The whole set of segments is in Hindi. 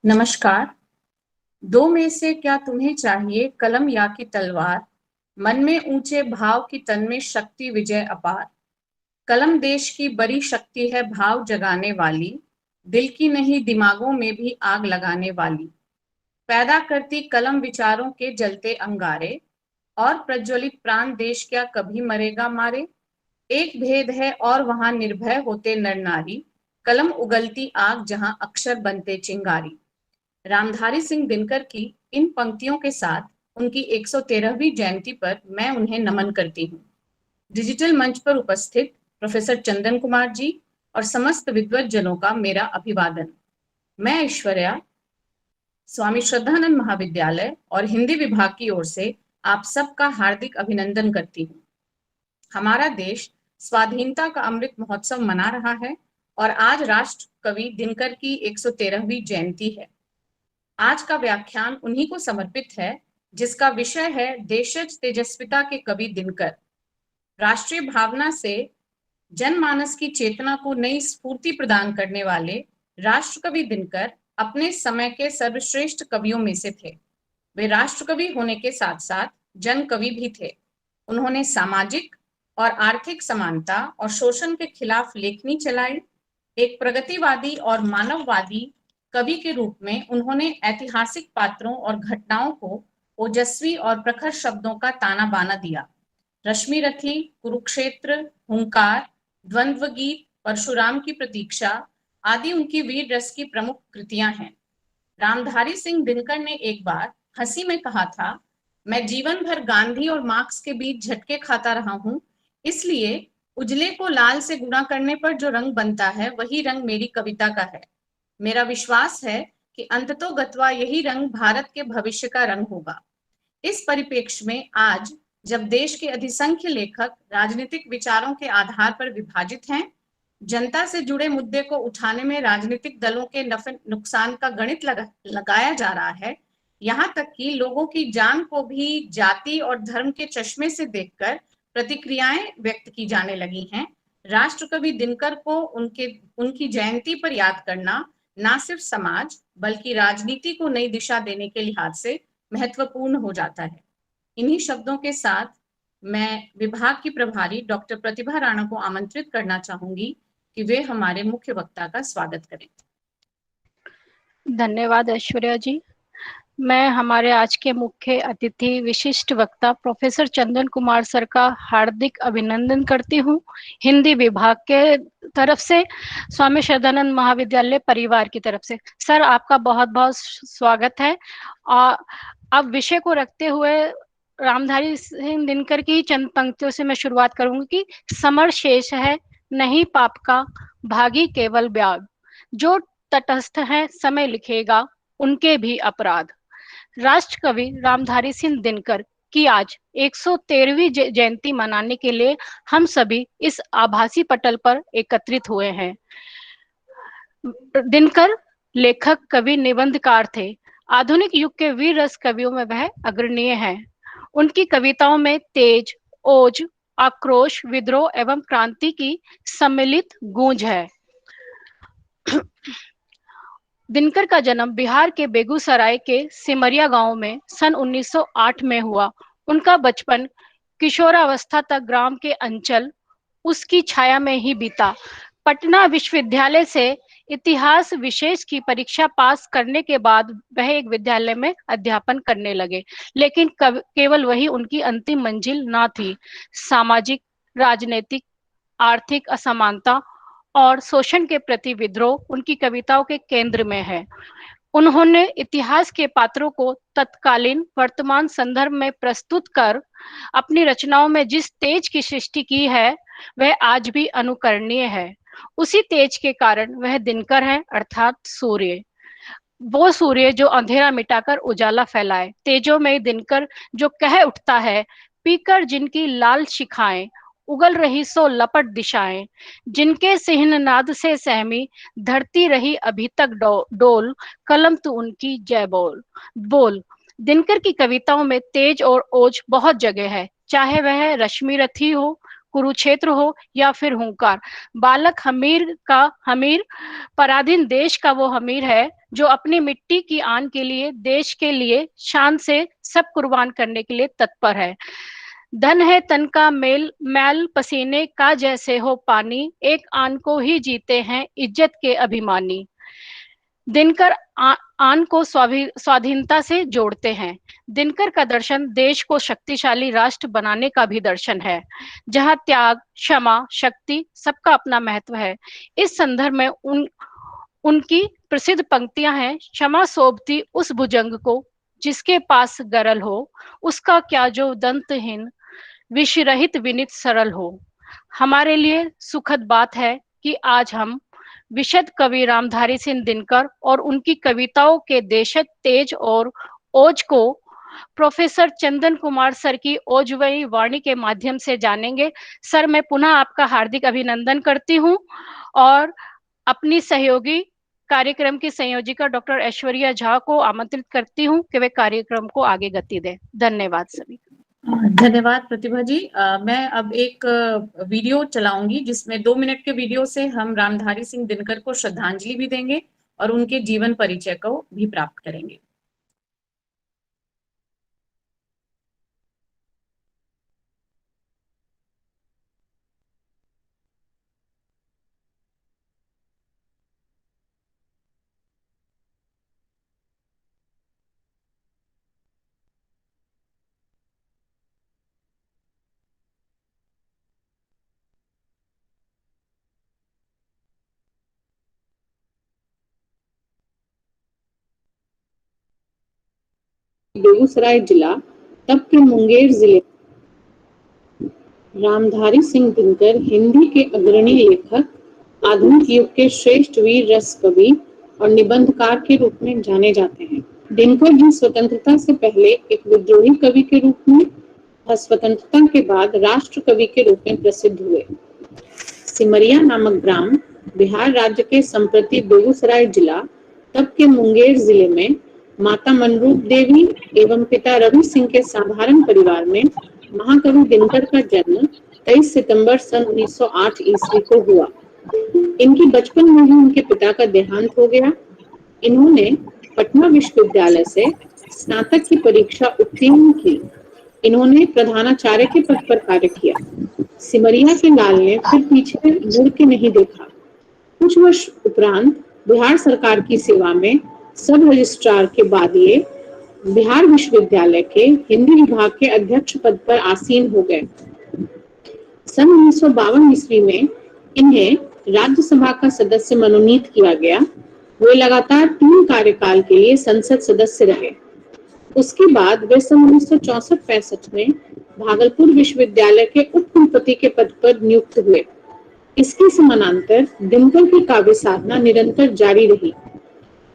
नमस्कार। दो में से क्या तुम्हें चाहिए, कलम या कि तलवार? मन में ऊंचे भाव की तन में शक्ति विजय अपार। कलम देश की बड़ी शक्ति है, भाव जगाने वाली, दिल की नहीं दिमागों में भी आग लगाने वाली। पैदा करती कलम विचारों के जलते अंगारे, और प्रज्वलित प्राण देश क्या कभी मरेगा मारे। एक भेद है और वहां निर्भय होते नर नारी, कलम उगलती आग जहां अक्षर बनते चिंगारी। रामधारी सिंह दिनकर की इन पंक्तियों के साथ उनकी 113वीं जयंती पर मैं उन्हें नमन करती हूँ। डिजिटल मंच पर उपस्थित प्रोफेसर चंदन कुमार जी और समस्त विद्वत जनों का मेरा अभिवादन। मैं ऐश्वर्या, स्वामी श्रद्धानंद महाविद्यालय और हिंदी विभाग की ओर से आप सबका हार्दिक अभिनंदन करती हूँ। हमारा देश स्वाधीनता का अमृत महोत्सव मना रहा है और आज राष्ट्र कवि दिनकर की 113वीं जयंती है। आज का व्याख्यान उन्हीं को समर्पित है, जिसका विषय है देशज तेजस्विता के कवि दिनकर। राष्ट्रीय भावना से जनमानस की चेतना को नई स्फूर्ति प्रदान करने वाले राष्ट्रकवि दिनकर अपने समय के सर्वश्रेष्ठ कवियों में से थे। वे राष्ट्रकवि होने के साथ साथ जन कवि भी थे। उन्होंने सामाजिक और आर्थिक समानता और शोषण के खिलाफ लेखनी चलाई। एक प्रगतिवादी और मानववादी कवि के रूप में उन्होंने ऐतिहासिक पात्रों और घटनाओं को ओजस्वी और प्रखर शब्दों का ताना बाना दिया। रश्मि रथी, कुरुक्षेत्र, हुंकार, द्वंद्व गीत, परशुराम की प्रतीक्षा आदि उनकी वीर रस की प्रमुख कृतियां हैं। रामधारी सिंह दिनकर ने एक बार हंसी में कहा था, मैं जीवन भर गांधी और मार्क्स के बीच झटके खाता रहा हूं, इसलिए उजले को लाल से गुणा करने पर जो रंग बनता है वही रंग मेरी कविता का है। मेरा विश्वास है कि अंततोगत्वा यही रंग भारत के भविष्य का रंग होगा। इस परिप्रेक्ष्य में आज जब देश के अधिसंख्य लेखक राजनीतिक विचारों के आधार पर विभाजित हैं, जनता से जुड़े मुद्दे को उठाने में राजनीतिक दलों के नफे नुकसान का गणित लगाया जा रहा है, यहाँ तक कि लोगों की जान को भी जाति और धर्म के चश्मे से देखकर प्रतिक्रियाएं व्यक्त की जाने लगी हैं। राष्ट्रकवि दिनकर को उनकी जयंती पर याद करना न सिर्फ समाज बल्कि राजनीति को नई दिशा देने के लिहाज से महत्वपूर्ण हो जाता है। इन्हीं शब्दों के साथ मैं विभाग की प्रभारी डॉक्टर प्रतिभा राणा को आमंत्रित करना चाहूंगी कि वे हमारे मुख्य वक्ता का स्वागत करें। धन्यवाद ऐश्वर्या जी। मैं हमारे आज के मुख्य अतिथि विशिष्ट वक्ता प्रोफेसर चंदन कुमार सर का हार्दिक अभिनंदन करती हूँ। हिंदी विभाग के तरफ से, स्वामी श्रद्धानंद महाविद्यालय परिवार की तरफ से सर आपका बहुत बहुत स्वागत है। और अब विषय को रखते हुए रामधारी सिंह दिनकर की चंद पंक्तियों से मैं शुरुआत करूंगी कि समर शेष है नहीं पाप का, भागी केवल ब्याग, जो तटस्थ है समय लिखेगा उनके भी अपराध। राष्ट्र कवि रामधारी सिंह दिनकर की आज 113वीं जयंती मनाने के लिए हम सभी इस आभासी पटल पर एकत्रित हुए हैं। दिनकर लेखक, कवि, निबंधकार थे। आधुनिक युग के वीर रस कवियों में वह अग्रणीय हैं। उनकी कविताओं में तेज, ओज, आक्रोश, विद्रोह एवं क्रांति की सम्मिलित गूंज है। दिनकर का जन्म बिहार के बेगूसराय के सिमरिया गांव में सन 1908 में हुआ। उनका बचपन किशोरावस्था तक ग्राम के अंचल उसकी छाया में ही बीता। पटना विश्वविद्यालय से इतिहास विशेष की परीक्षा पास करने के बाद वह एक विद्यालय में अध्यापन करने लगे, लेकिन केवल वही उनकी अंतिम मंजिल ना थी। सामाजिक, राजनीतिक, आर्थिक असमानता और शोषण के प्रति विद्रोह उनकी कविताओं के केंद्र में है। उन्होंने इतिहास के पात्रों को तत्कालीन वर्तमान संदर्भ में प्रस्तुत कर अपनी रचनाओं में जिस तेज की सृष्टि की है वह आज भी अनुकरणीय है। उसी तेज के कारण वह दिनकर है, अर्थात सूर्य। वो सूर्य जो अंधेरा मिटाकर उजाला फैलाए। तेजों में दिनकर जो कह उठता है, पीकर जिनकी लाल शिखाएं, उगल रही सो लपट दिशाएं, जिनके सिहन नाद से सहमी धरती रही अभी तक डोल, कलम तो उनकी जय बोल बोल। दिनकर की कविताओं में तेज और ओज बहुत जगह है, चाहे वह रश्मि रथी हो, कुरुक्षेत्र हो या फिर हुंकार। बालक हमीर पराधीन देश का वो हमीर है जो अपनी मिट्टी की आन के लिए, देश के लिए शान से सब कुर्बान करने के लिए तत्पर है। धन है तन का मेल मैल पसीने का जैसे हो पानी, एक आन को ही जीते हैं इज्जत के अभिमानी। दिनकर आन को स्वाधीनता से जोड़ते हैं। दिनकर का दर्शन देश को शक्तिशाली राष्ट्र बनाने का भी दर्शन है, जहां त्याग, क्षमा, शक्ति सबका अपना महत्व है। इस संदर्भ में उनकी प्रसिद्ध पंक्तियां हैं, क्षमा सोभती उस भुजंग को जिसके पास गरल हो, उसका क्या जो दंतहीन विष रहित विनित सरल हो। हमारे लिए सुखद बात है कि आज हम विशद कवि रामधारी सिंह दिनकर और उनकी कविताओं के देशज तेज और ओज को प्रोफेसर चंदन कुमार सर की ओजवई वाणी के माध्यम से जानेंगे। सर, मैं पुनः आपका हार्दिक अभिनंदन करती हूँ और अपनी सहयोगी कार्यक्रम की संयोजिका डॉक्टर ऐश्वर्या झा को आमंत्रित करती हूँ कि वे कार्यक्रम को आगे गति दें। धन्यवाद सभी। धन्यवाद प्रतिभा जी। मैं अब एक वीडियो चलाऊंगी जिसमें 2 मिनट के वीडियो से हम रामधारी सिंह दिनकर को श्रद्धांजलि भी देंगे और उनके जीवन परिचय को भी प्राप्त करेंगे। बेगूसराय जिला, तब के मुंगेर जिले। रामधारी सिंह दिनकर हिंदी के अग्रणी लेखक, आधुनिक युग के श्रेष्ठ वीर रस कवि और निबंधकार के रूप में जाने जाते हैं। दिनकर जी स्वतंत्रता से पहले एक विद्रोही कवि के रूप में और स्वतंत्रता के बाद राष्ट्र कवि के रूप में प्रसिद्ध हुए। सिमरिया नामक ग्राम बिहार राज्य के संप्रति बेगूसराय जिला, तब के मुंगेर जिले में माता मनरूप देवी एवं पिता रवि सिंह के साधारण परिवार में महाकवि दिनकर का जन्म 23 सितंबर सन 1908 ईस्वी को हुआ। इनकी बचपन में ही उनके पिता का देहांत हो गया। इन्होंने पटना विश्वविद्यालय से स्नातक की परीक्षा उत्तीर्ण की। इन्होंने प्रधानाचार्य के पद पर कार्य किया। सिमरिया के लाल ने फिर पीछे मुड़ के नहीं देखा। कुछ वर्ष उपरांत बिहार सरकार की सेवा में सब रजिस्ट्रार के बाद ये बिहार विश्वविद्यालय के हिंदी विभाग के अध्यक्ष पद पर आसीन हो गए। सन 1952 ईस्वी में इन्हें राज्यसभा का सदस्य मनोनीत किया गया। वे लगातार 3 कार्यकाल के लिए संसद सदस्य रहे। उसके बाद वे सन 1964-65 में भागलपुर विश्वविद्यालय के उप कुलपति के पद पर नियुक्त हुए। इसके समानांतर दिनकर की काव्य साधना निरंतर जारी रही।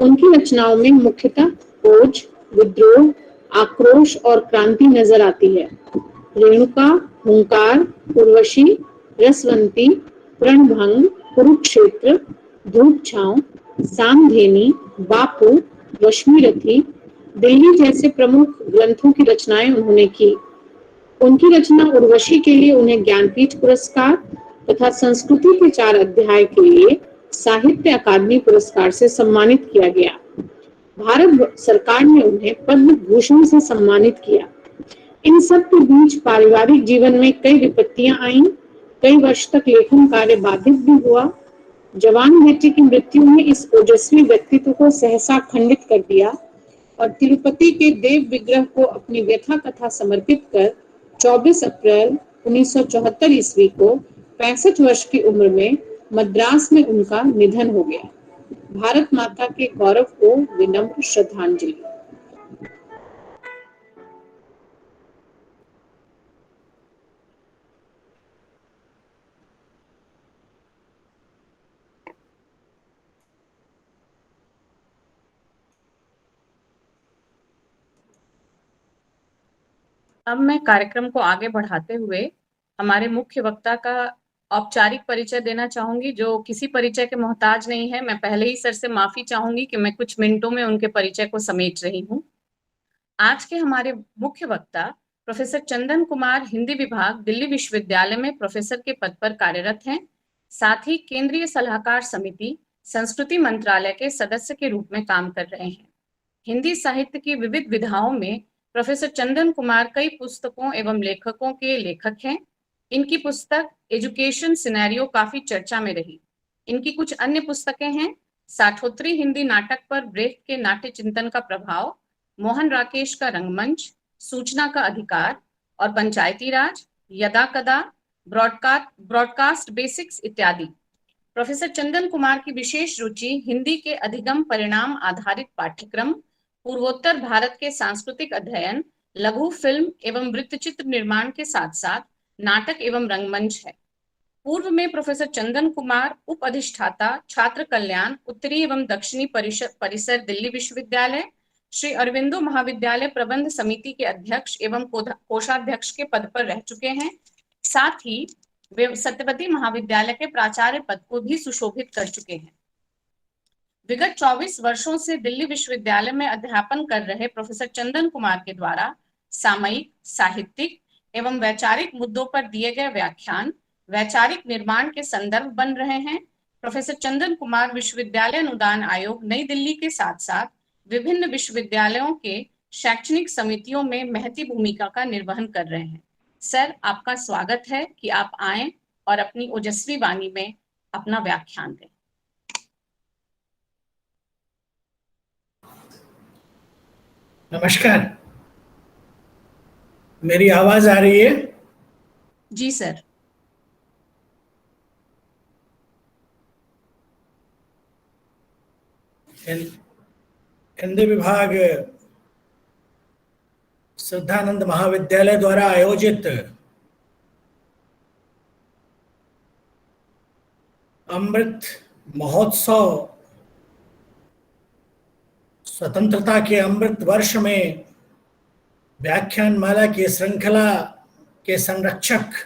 उनकी रचनाओं में मुख्यतः ओज, विद्रोह, आक्रोश और क्रांति नजर आती है। रेणुका, हुंकार, उर्वशी, रसवंती, प्रणभंग, कुरुक्षेत्र, धूप छांव, सामधेनी, बापू, रश्मिरथी, दिल्ली जैसे प्रमुख ग्रंथों की रचनाएं उन्होंने की। उनकी रचना उर्वशी के लिए उन्हें ज्ञानपीठ पुरस्कार तथा संस्कृति के 4 अध्याय के लिए साहित्य अकादमी पुरस्कार से सम्मानित किया गया। भारत सरकार ने उन्हें पद्म भूषण से सम्मानित किया। इन सब के बीच पारिवारिक जीवन में कई विपत्तियां आईं। कई वर्ष तक लेखन कार्य बाधित भी हुआ। जवान बेटे की मृत्यु ने इस ओजस्वी व्यक्तित्व को सहसा खंडित कर दिया और तिरुपति के देव विग्रह को अपनी व्यथा कथा समर्पित कर 24 अप्रैल 1974 ईस्वी को 65 वर्ष की उम्र में मद्रास में उनका निधन हो गया। भारत माता के गौरव को विनम्र श्रद्धांजलि। अब मैं कार्यक्रम को आगे बढ़ाते हुए हमारे मुख्य वक्ता का औपचारिक परिचय देना चाहूंगी, जो किसी परिचय के मोहताज नहीं है। मैं पहले ही सर से माफी चाहूंगी कि मैं कुछ मिनटों में उनके परिचय को समेट रही हूँ। आज के हमारे मुख्य वक्ता प्रोफेसर चंदन कुमार हिंदी विभाग दिल्ली विश्वविद्यालय में प्रोफेसर के पद पर कार्यरत हैं। साथ ही केंद्रीय सलाहकार समिति संस्कृति मंत्रालय के सदस्य के रूप में काम कर रहे हैं। हिंदी साहित्य की विविध विधाओं में प्रोफेसर चंदन कुमार कई पुस्तकों एवं लेखकों के लेखक हैं। इनकी पुस्तक एजुकेशन सिनेरियो काफी चर्चा में रही। इनकी कुछ अन्य पुस्तकें हैं साठोत्री हिंदी नाटक पर ब्रेख्त के नाट्य चिंतन का प्रभाव, मोहन राकेश का रंगमंच, सूचना का अधिकार और पंचायती राज, यदा कदा, ब्रॉडकास्ट बेसिक्स इत्यादि। प्रोफेसर चंदन कुमार की विशेष रुचि हिंदी के अधिगम परिणाम आधारित पाठ्यक्रम, पूर्वोत्तर भारत के सांस्कृतिक अध्ययन, लघु फिल्म एवं वृत्तचित्र निर्माण के साथ साथ नाटक एवं रंगमंच है। पूर्व में प्रोफेसर चंदन कुमार उप अधिष्ठाता छात्र कल्याण उत्तरी एवं दक्षिणी परिसर दिल्ली विश्वविद्यालय, श्री अरविंदो महाविद्यालय प्रबंध समिति के अध्यक्ष एवं कोषाध्यक्ष के पद पर रह चुके हैं। साथ ही वे सत्यवती महाविद्यालय के प्राचार्य पद को भी सुशोभित कर चुके हैं। विगत 24 वर्षों से दिल्ली विश्वविद्यालय में अध्यापन कर रहे प्रोफेसर चंदन कुमार के द्वारा सामयिक, साहित्यिक एवं वैचारिक मुद्दों पर दिए गए व्याख्यान वैचारिक निर्माण के संदर्भ बन रहे हैं। प्रोफेसर चंदन कुमार विश्वविद्यालय अनुदान आयोग नई दिल्ली के साथ साथ विभिन्न विश्वविद्यालयों के शैक्षणिक समितियों में महती भूमिका का निर्वहन कर रहे हैं। सर, आपका स्वागत है कि आप आए और अपनी ओजस्वी वाणी में अपना व्याख्यान दें। नमस्कार, मेरी आवाज आ रही है? जी सर। हिंदी विभाग श्रद्धानंद महाविद्यालय द्वारा आयोजित अमृत महोत्सव स्वतंत्रता के अमृत वर्ष में व्याख्यान माला की श्रृंखला के संरक्षक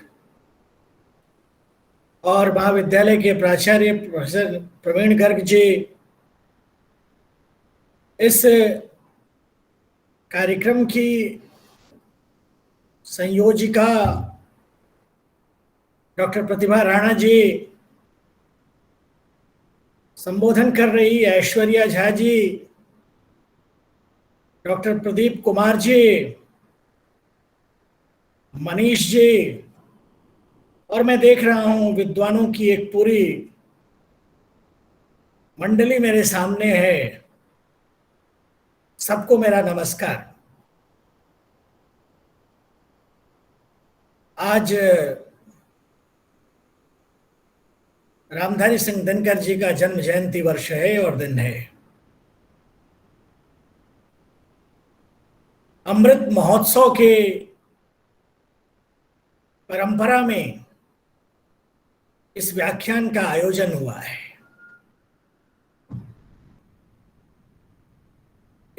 और महाविद्यालय के प्राचार्य प्रोफेसर प्रवीण गर्ग जी इस कार्यक्रम की संयोजिका डॉक्टर प्रतिभा राणा जी, संबोधन कर रही ऐश्वर्या झा जी, डॉक्टर प्रदीप कुमार जी, मनीष जी, और मैं देख रहा हूं विद्वानों की एक पूरी मंडली मेरे सामने है। सबको मेरा नमस्कार। आज रामधारी सिंह दिनकर जी का जन्म जयंती वर्ष है और दिन है। अमृत महोत्सव के परंपरा में इस व्याख्यान का आयोजन हुआ है।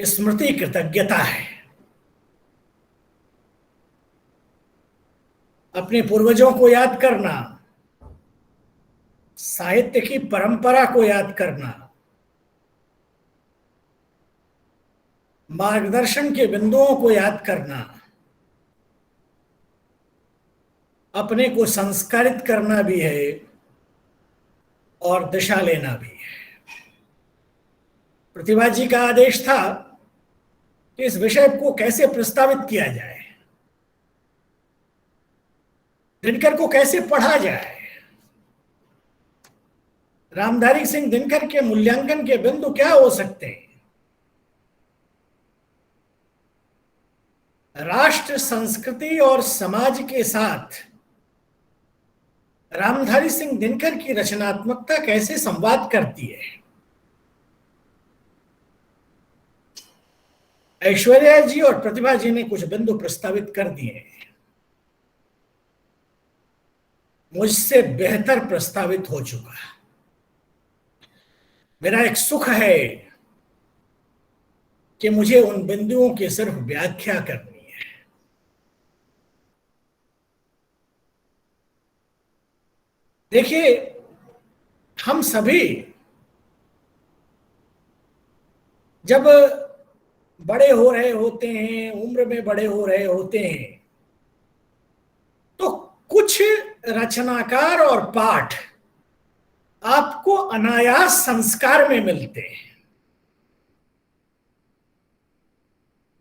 स्मृति कृतज्ञता है। अपने पूर्वजों को याद करना, साहित्य की परंपरा को याद करना, मार्गदर्शन के बिंदुओं को याद करना, अपने को संस्कारित करना भी है और दिशा लेना भी है। प्रतिभा जी का आदेश था कि इस विषय को कैसे प्रस्तावित किया जाए, दिनकर को कैसे पढ़ा जाए, रामधारी सिंह दिनकर के मूल्यांकन के बिंदु क्या हो सकते हैं, राष्ट्र, संस्कृति और समाज के साथ रामधारी सिंह दिनकर की रचनात्मकता कैसे संवाद करती है। ऐश्वर्या जी और प्रतिभा जी ने कुछ बिंदु प्रस्तावित कर दिए हैं। मुझसे बेहतर प्रस्तावित हो चुका। मेरा एक सुख है कि मुझे उन बिंदुओं की सिर्फ व्याख्या करनी है। देखिए, हम सभी जब बड़े हो रहे होते हैं, उम्र में बड़े हो रहे होते हैं, रचनाकार और पाठ आपको अनायास संस्कार में मिलते हैं।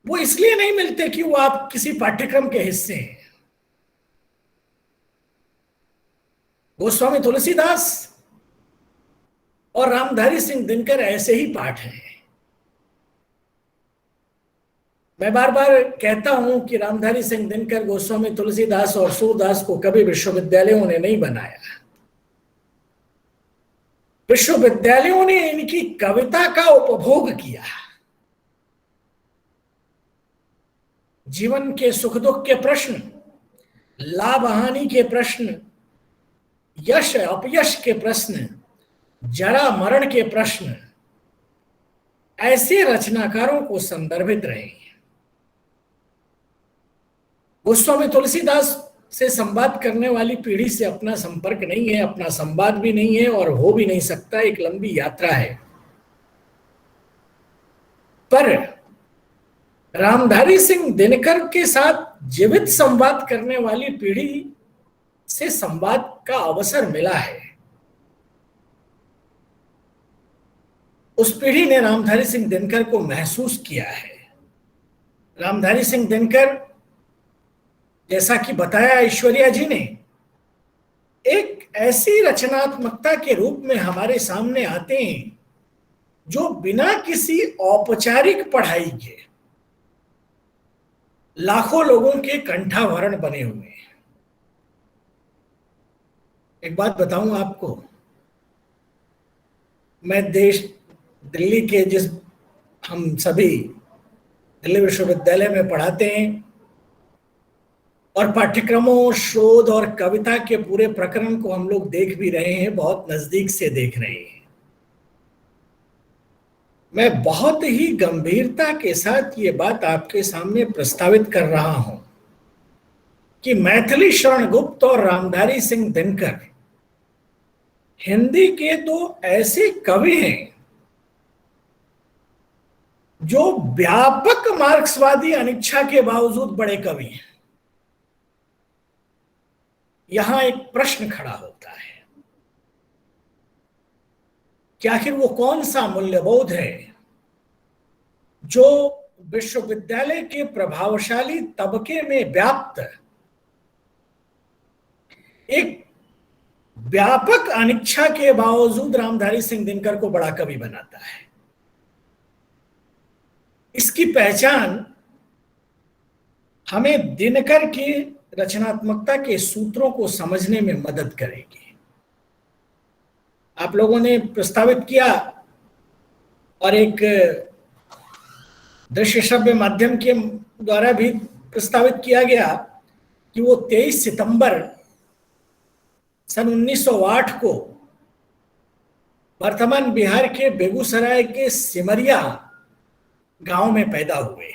वो इसलिए नहीं मिलते कि वो आप किसी पाठ्यक्रम के हिस्से हैं। गोस्वामी तुलसीदास और रामधारी सिंह दिनकर ऐसे ही पाठ हैं। मैं बार बार कहता हूं कि रामधारी सिंह दिनकर, गोस्वामी तुलसीदास और सूरदास को कभी विश्वविद्यालयों ने नहीं बनाया। विश्वविद्यालयों ने इनकी कविता का उपभोग किया। जीवन के सुख दुख के प्रश्न, लाभ हानि के प्रश्न, यश अपयश के प्रश्न, जरा मरण के प्रश्न, ऐसे रचनाकारों को संदर्भित रहे। गोस्वामी तुलसीदास से संवाद करने वाली पीढ़ी से अपना संपर्क नहीं है, अपना संवाद भी नहीं है और हो भी नहीं सकता। एक लंबी यात्रा है। पर रामधारी सिंह दिनकर के साथ जीवित संवाद करने वाली पीढ़ी से संवाद का अवसर मिला है। उस पीढ़ी ने रामधारी सिंह दिनकर को महसूस किया है। रामधारी सिंह दिनकर, जैसा कि बताया ऐश्वर्या जी ने, एक ऐसी रचनात्मकता के रूप में हमारे सामने आते हैं जो बिना किसी औपचारिक पढ़ाई के लाखों लोगों के कंठाभरण बने हुए हैं। एक बात बताऊं आपको, मैं दिल्ली के हम सभी दिल्ली विश्वविद्यालय में पढ़ाते हैं और पाठ्यक्रमों, शोध और कविता के पूरे प्रकरण को हम लोग देख भी रहे हैं, बहुत नजदीक से देख रहे हैं। मैं बहुत ही गंभीरता के साथ ये बात आपके सामने प्रस्तावित कर रहा हूं कि मैथिली शरण गुप्त और रामधारी सिंह दिनकर हिंदी के दो ऐसे कवि हैं जो व्यापक मार्क्सवादी अनिच्छा के बावजूद बड़े कवि हैं। यहां एक प्रश्न खड़ा होता है कि आखिर वो कौन सा मूल्यबोध है जो विश्वविद्यालय के प्रभावशाली तबके में व्याप्त एक व्यापक अनिच्छा के बावजूद रामधारी सिंह दिनकर को बड़ा कवि बनाता है। इसकी पहचान हमें दिनकर की रचनात्मकता के सूत्रों को समझने में मदद करेगी। आप लोगों ने प्रस्तावित किया और एक दृश्य श्रव्य माध्यम के द्वारा भी प्रस्तावित किया गया कि वो 23 सितंबर सन 1908 को वर्तमान बिहार के बेगूसराय के सिमरिया गांव में पैदा हुए।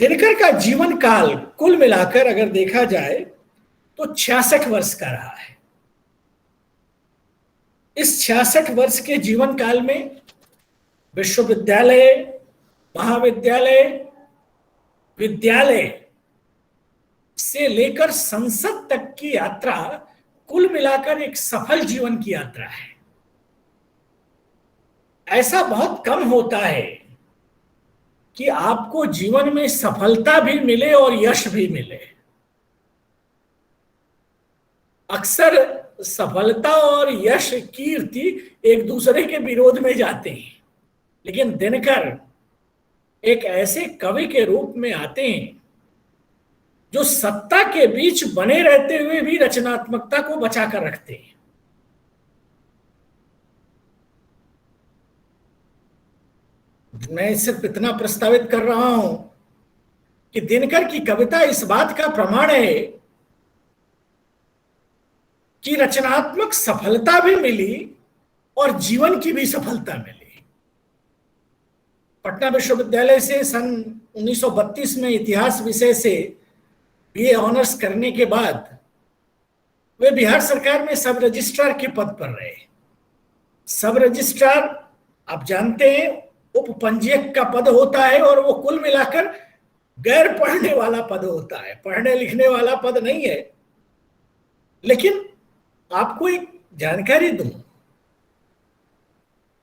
दिनकर का जीवन काल कुल मिलाकर अगर देखा जाए तो 66 वर्ष का रहा है। इस 66 वर्ष के जीवन काल में विश्वविद्यालय, महाविद्यालय, विद्यालय से लेकर संसद तक की यात्रा कुल मिलाकर एक सफल जीवन की यात्रा है। ऐसा बहुत कम होता है कि आपको जीवन में सफलता भी मिले और यश भी मिले। अक्सर सफलता और यश, कीर्ति एक दूसरे के विरोध में जाते हैं, लेकिन दिनकर एक ऐसे कवि के रूप में आते हैं जो सत्ता के बीच बने रहते हुए भी रचनात्मकता को बचाकर रखते हैं। मैं सिर्फ इतना प्रस्तावित कर रहा हूं कि दिनकर की कविता इस बात का प्रमाण है कि रचनात्मक सफलता भी मिली और जीवन की भी सफलता मिली। पटना विश्वविद्यालय से सन 1932 में इतिहास विषय से बीए ऑनर्स करने के बाद वे बिहार सरकार में सब रजिस्ट्रार के पद पर रहे। सब रजिस्ट्रार आप जानते हैं उपपंजीयक का पद होता है और वो कुल मिलाकर गैर पढ़ने वाला पद होता है, पढ़ने लिखने वाला पद नहीं है। लेकिन आपको एक जानकारी दूं,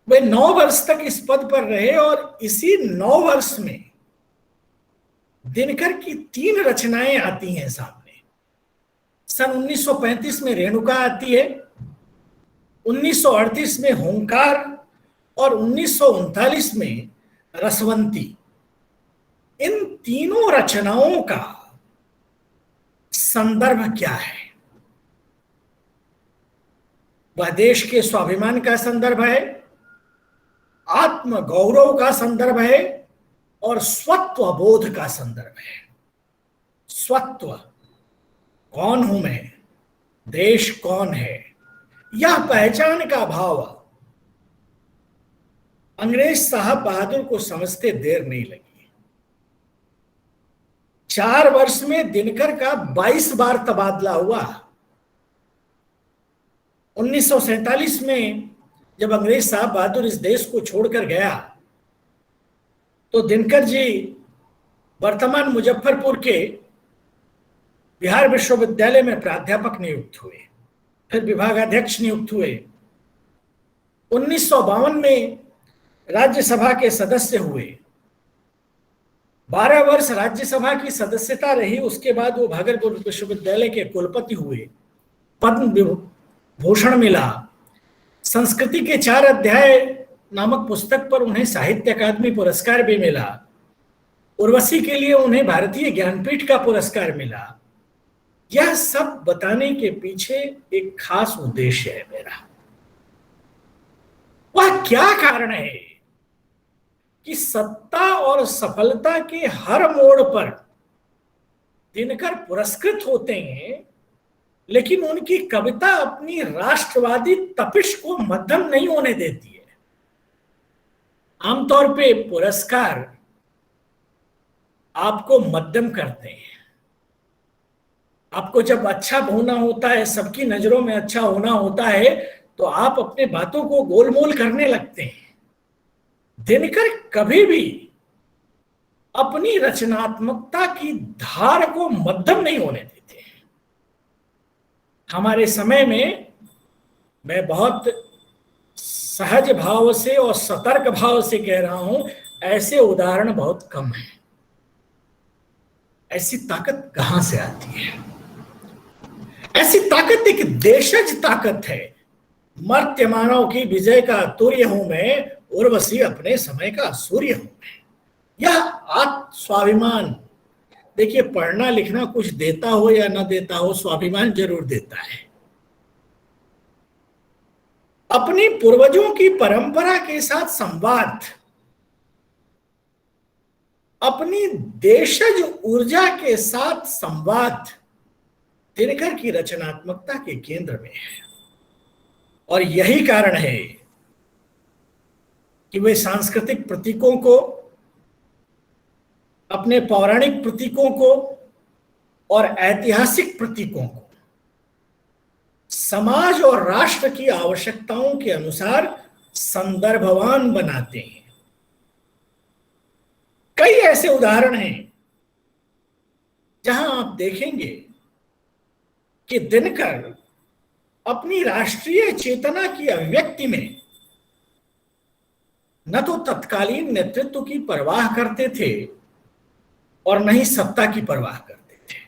वे 9 वर्ष तक इस पद पर रहे और इसी 9 वर्ष में दिनकर की 3 रचनाएं आती हैं सामने। सन 1935 में रेणुका आती है, 1938 में होंकार और 1939 में रसवंती। इन तीनों रचनाओं का संदर्भ क्या है? वह देश के स्वाभिमान का संदर्भ है, आत्म गौरव का संदर्भ है और स्वत्व बोध का संदर्भ है। स्वत्व, कौन हूं मैं, देश कौन है, यह पहचान का भाव अंग्रेज साहब बहादुर को समझते देर नहीं लगी। 4 वर्ष में दिनकर का 22 बार तबादला हुआ। 1947 में जब अंग्रेज साहब बहादुर इस देश को छोड़कर गया तो दिनकर जी वर्तमान मुजफ्फरपुर के बिहार विश्वविद्यालय में प्राध्यापक नियुक्त हुए, फिर विभागाध्यक्ष नियुक्त हुए। 1952 में राज्यसभा के सदस्य हुए। 12 वर्ष राज्यसभा की सदस्यता रही। उसके बाद वो भागलपुर विश्वविद्यालय के कुलपति हुए, पद्म भूषण मिला। संस्कृति के 4 अध्याय नामक पुस्तक पर उन्हें साहित्य अकादमी पुरस्कार भी मिला। उर्वशी के लिए उन्हें भारतीय ज्ञानपीठ का पुरस्कार मिला। यह सब बताने के पीछे एक खास उद्देश्य है मेरा। वह क्या कारण है कि सत्ता और सफलता के हर मोड़ पर दिनकर पुरस्कृत होते हैं, लेकिन उनकी कविता अपनी राष्ट्रवादी तपिश को मध्यम नहीं होने देती है। आमतौर पे पुरस्कार आपको मध्यम करते हैं। आपको जब अच्छा होना होता है, सबकी नजरों में अच्छा होना होता है, तो आप अपने बातों को गोलमोल करने लगते हैं। दिनकर कभी भी अपनी रचनात्मकता की धार को मध्यम नहीं होने देते। हमारे समय में मैं बहुत सहज भाव से और सतर्क भाव से कह रहा हूं, ऐसे उदाहरण बहुत कम हैं। ऐसी ताकत कहां से आती है? ऐसी ताकत एक देशज ताकत है। मर्त्य मानव की विजय का तुर्य हूं मैं, उर्वशी अपने समय का सूर्य हूं मैं। यह आत्म स्वाभिमान, देखिए पढ़ना लिखना कुछ देता हो या ना देता हो, स्वाभिमान जरूर देता है। अपनी पूर्वजों की परंपरा के साथ संवाद, अपनी देशज ऊर्जा के साथ संवाद दिनकर की रचनात्मकता के केंद्र में है। और यही कारण है कि वे सांस्कृतिक प्रतीकों को, अपने पौराणिक प्रतीकों को और ऐतिहासिक प्रतीकों को समाज और राष्ट्र की आवश्यकताओं के अनुसार संदर्भवान बनाते हैं। कई ऐसे उदाहरण हैं जहां आप देखेंगे कि दिनकर अपनी राष्ट्रीय चेतना की अभिव्यक्ति में न तो तत्कालीन नेतृत्व की परवाह करते थे और न ही सत्ता की परवाह करते थे।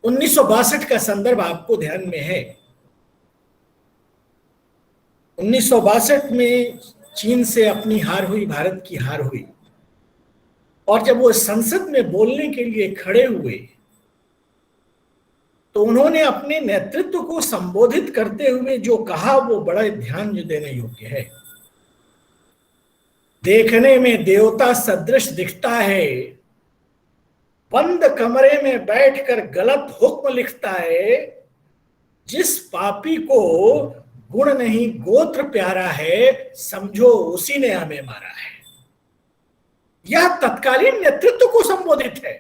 1962 का संदर्भ आपको ध्यान में है। 1962 में चीन से अपनी हार हुई, भारत की हार हुई, और जब वो संसद में बोलने के लिए खड़े हुए तो उन्होंने अपने नेतृत्व को संबोधित करते हुए जो कहा वो बड़ा ध्यान देने योग्य है। देखने में देवता सदृश दिखता है, बंद कमरे में बैठकर गलत हुक्म लिखता है। जिस पापी को गुण नहीं गोत्र प्यारा है, समझो उसी ने हमें मारा है। यह तत्कालीन नेतृत्व को संबोधित है।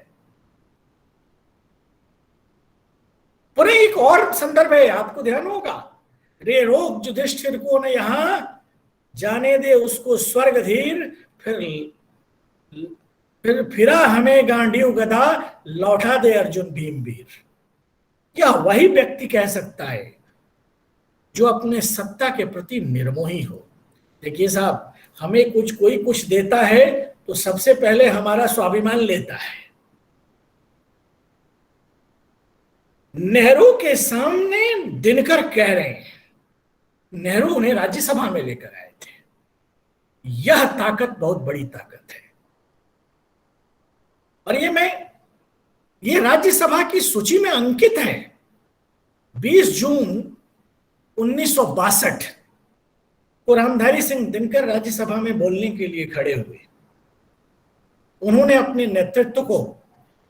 पुनः एक और संदर्भ है, आपको ध्यान होगा, रे रोग युधिष्ठिर को न यहां, जाने दे उसको स्वर्ग धीर, फिर फिर फिरा हमें गांडीव गदा, लौटा दे अर्जुन भीमवीर। क्या वही व्यक्ति कह सकता है जो अपने सत्ता के प्रति निर्मोही हो? देखिए साहब, हमें कोई कुछ देता है तो सबसे पहले हमारा स्वाभिमान लेता है। नेहरू के सामने दिनकर कह रहे हैं, नेहरू उन्हें राज्यसभा में लेकर आए थे। यह ताकत बहुत बड़ी ताकत है। और ये राज्यसभा की सूची में अंकित है। 20 जून 1962 को रामधारी सिंह दिनकर राज्यसभा में बोलने के लिए खड़े हुए। उन्होंने अपने नेतृत्व को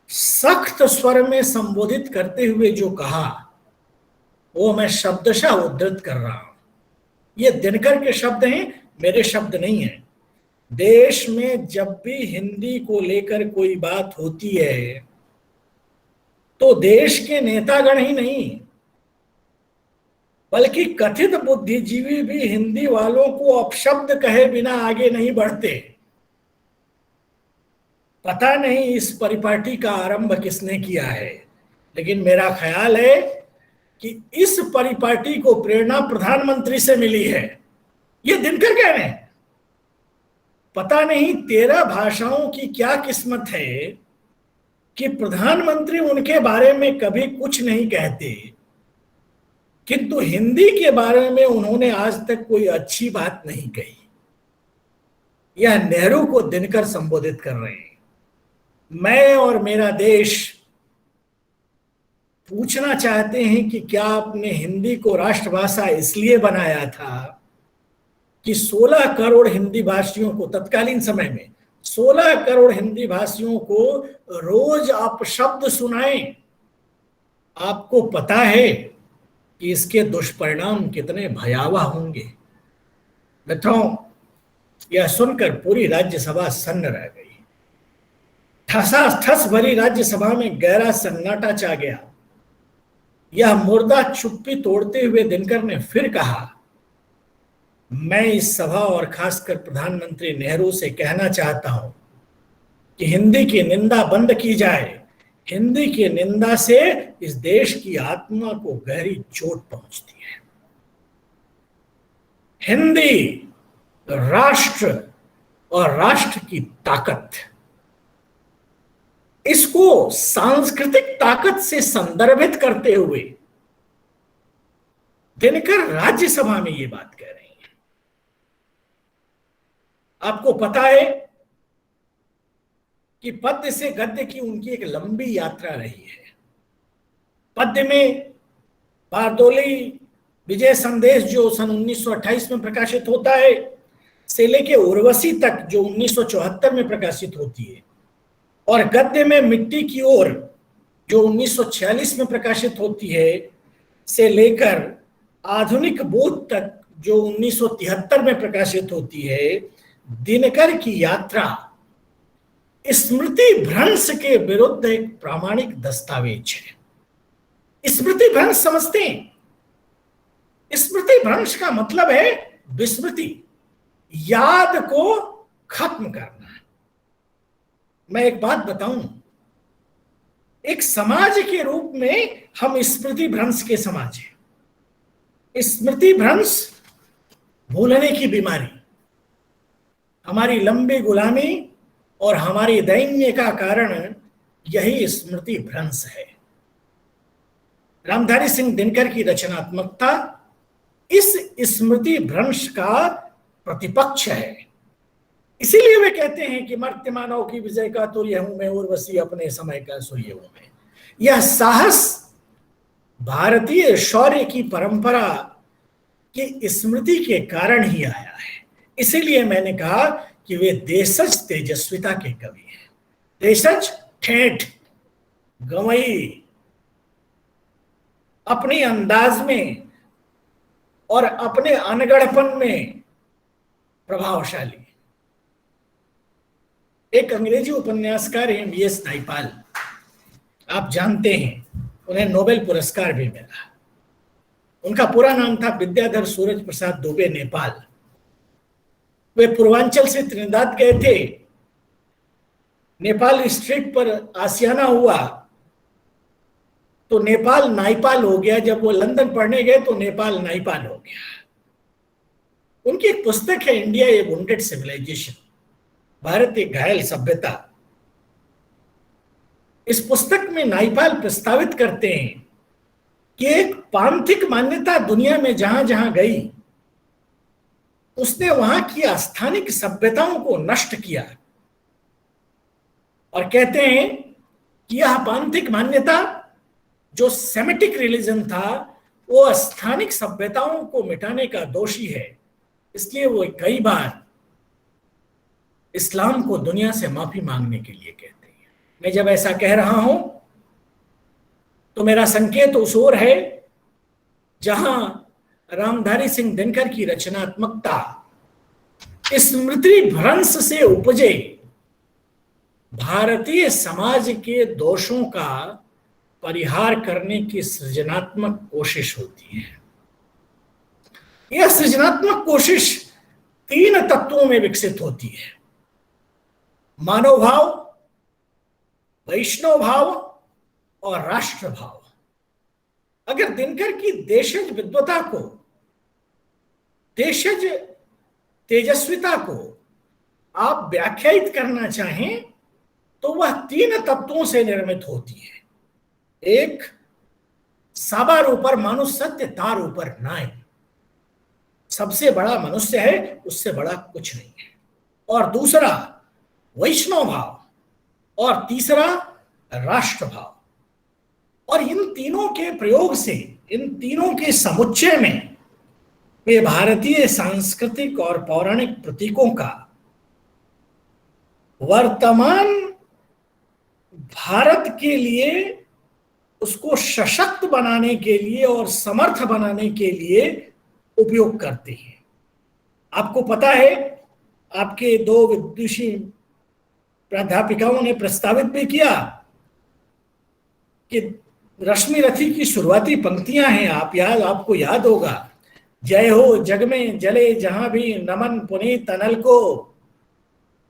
सख्त स्वर में संबोधित करते हुए जो कहा, वो मैं शब्दशः उद्धृत कर रहा हूं। ये दिनकर के शब्द हैं, मेरे शब्द नहीं हैं। देश में जब भी हिंदी को लेकर कोई बात होती है तो देश के नेतागण ही नहीं बल्कि कथित बुद्धिजीवी भी हिंदी वालों को अपशब्द कहे बिना आगे नहीं बढ़ते। पता नहीं इस परिपाटी का आरंभ किसने किया है, लेकिन मेरा ख्याल है कि इस परिपाटी को प्रेरणा प्रधानमंत्री से मिली है। ये दिनकर कह रहे हैं। पता नहीं 13 भाषाओं की क्या किस्मत है कि प्रधानमंत्री उनके बारे में कभी कुछ नहीं कहते, किंतु हिंदी के बारे में उन्होंने आज तक कोई अच्छी बात नहीं कही। यह नेहरू को दिनकर संबोधित कर रहे हैं। मैं और मेरा देश पूछना चाहते हैं कि क्या आपने हिंदी को राष्ट्रभाषा इसलिए बनाया था कि 16 करोड़ हिंदी भाषियों को, तत्कालीन समय में 16 करोड़ हिंदी भाषियों को रोज अपशब्द सुनाएं? आपको पता है कि इसके दुष्परिणाम कितने भयावह होंगे। मित्रों, यह सुनकर पूरी राज्यसभा सन्न रह गई। ठसाठस भरी राज्यसभा में गहरा सन्नाटा छा गया। यह मुर्दा चुप्पी तोड़ते हुए दिनकर ने फिर कहा, मैं इस सभा और खासकर प्रधानमंत्री नेहरू से कहना चाहता हूं कि हिंदी की निंदा बंद की जाए। हिंदी की निंदा से इस देश की आत्मा को गहरी चोट पहुंचती है। हिंदी राष्ट्र और राष्ट्र की ताकत, इसको सांस्कृतिक ताकत से संदर्भित करते हुए दिनकर राज्यसभा में ये बात कह रहे हैं। आपको पता है कि पद्य से गद्य की उनकी एक लंबी यात्रा रही है। पद्य में बारदोली विजय संदेश जो सन 1928 में प्रकाशित होता है से लेके उर्वशी तक जो 1974 में प्रकाशित होती है, और गद्य में मिट्टी की ओर जो 1946 में प्रकाशित होती है से लेकर आधुनिक बोध तक जो 1973 में प्रकाशित होती है, दिनकर की यात्रा स्मृति भ्रंश के विरुद्ध एक प्रामाणिक दस्तावेज है। स्मृति भ्रंश समझते हैं? स्मृति भ्रंश का मतलब है विस्मृति, याद को खत्म करना। मैं एक बात बताऊं, एक समाज के रूप में हम स्मृति भ्रंश के समाज हैं। स्मृति भ्रंश भूलने की बीमारी, हमारी लंबी गुलामी और हमारी दैन्य का कारण यही स्मृति भ्रंश है। रामधारी सिंह दिनकर की रचनात्मकता इस स्मृति भ्रंश का प्रतिपक्ष है। इसीलिए वे कहते हैं कि मर्त्य मानव की विजय का तुर्य हूं मैं, उर्वशी अपने समय का सूर्य हूं मैं। यह साहस भारतीय शौर्य की परंपरा की स्मृति के कारण ही आया है। इसीलिए मैंने कहा कि वे देशज तेजस्विता के कवि हैं। देशज ठेठ गवई, अपने अंदाज में और अपने अनगढ़पन में प्रभावशाली। एक अंग्रेजी उपन्यासकार हैं वीएस नाइपाल, आप जानते हैं, उन्हें नोबेल पुरस्कार भी मिला। उनका पूरा नाम था विद्याधर सूरज प्रसाद दुबे नेपाल। वे पूर्वांचल से त्रिनिदाद गए थे। नेपाल स्ट्रीट पर आसियाना हुआ तो नेपाल नाइपाल हो गया, जब वो लंदन पढ़ने गए तो नेपाल नाइपाल हो गया। उनकी एक पुस्तक है इंडिया ए वुंडेड सिविलाइजेशन, भारत एक घायल सभ्यता। इस पुस्तक में नाइपाल प्रस्तावित करते हैं कि एक पांथिक मान्यता दुनिया में जहां जहां गई उसने वहां की स्थानिक सभ्यताओं को नष्ट किया, और कहते हैं कि यह पांथिक मान्यता जो सेमेटिक रिलीजन था वो स्थानिक सभ्यताओं को मिटाने का दोषी है, इसलिए वो कई बार इस्लाम को दुनिया से माफी मांगने के लिए कहते हैं। मैं जब ऐसा कह रहा हूं तो मेरा संकेत उस ओर है जहां रामधारी सिंह दिनकर की रचनात्मकता स्मृति भ्रंश से उपजे भारतीय समाज के दोषों का परिहार करने की सृजनात्मक कोशिश होती है। यह सृजनात्मक कोशिश 3 तत्वों में विकसित होती है: मानव भाव, वैष्णव भाव और राष्ट्र भाव। अगर दिनकर की देशज विद्वता को, देशज तेजस्विता को आप व्याख्यायित करना चाहें तो वह 3 तत्वों से निर्मित होती है। एक, साबार ऊपर मानुष सत्य तार ऊपर नाय, सबसे बड़ा मनुष्य है, उससे बड़ा कुछ नहीं है। और दूसरा वैष्णव भाव, और तीसरा राष्ट्र भाव। और इन तीनों के प्रयोग से, इन तीनों के समुच्चय में वे भारतीय सांस्कृतिक और पौराणिक प्रतीकों का वर्तमान भारत के लिए, उसको सशक्त बनाने के लिए और समर्थ बनाने के लिए उपयोग करते हैं। आपको पता है, आपके 2 विदुषी प्राध्यापिकाओं ने प्रस्तावित भी किया कि रश्मि रथी की शुरुआती पंक्तियां हैं, आपको याद होगा, जय हो जग में जले जहां भी नमन पुनीत अनल को,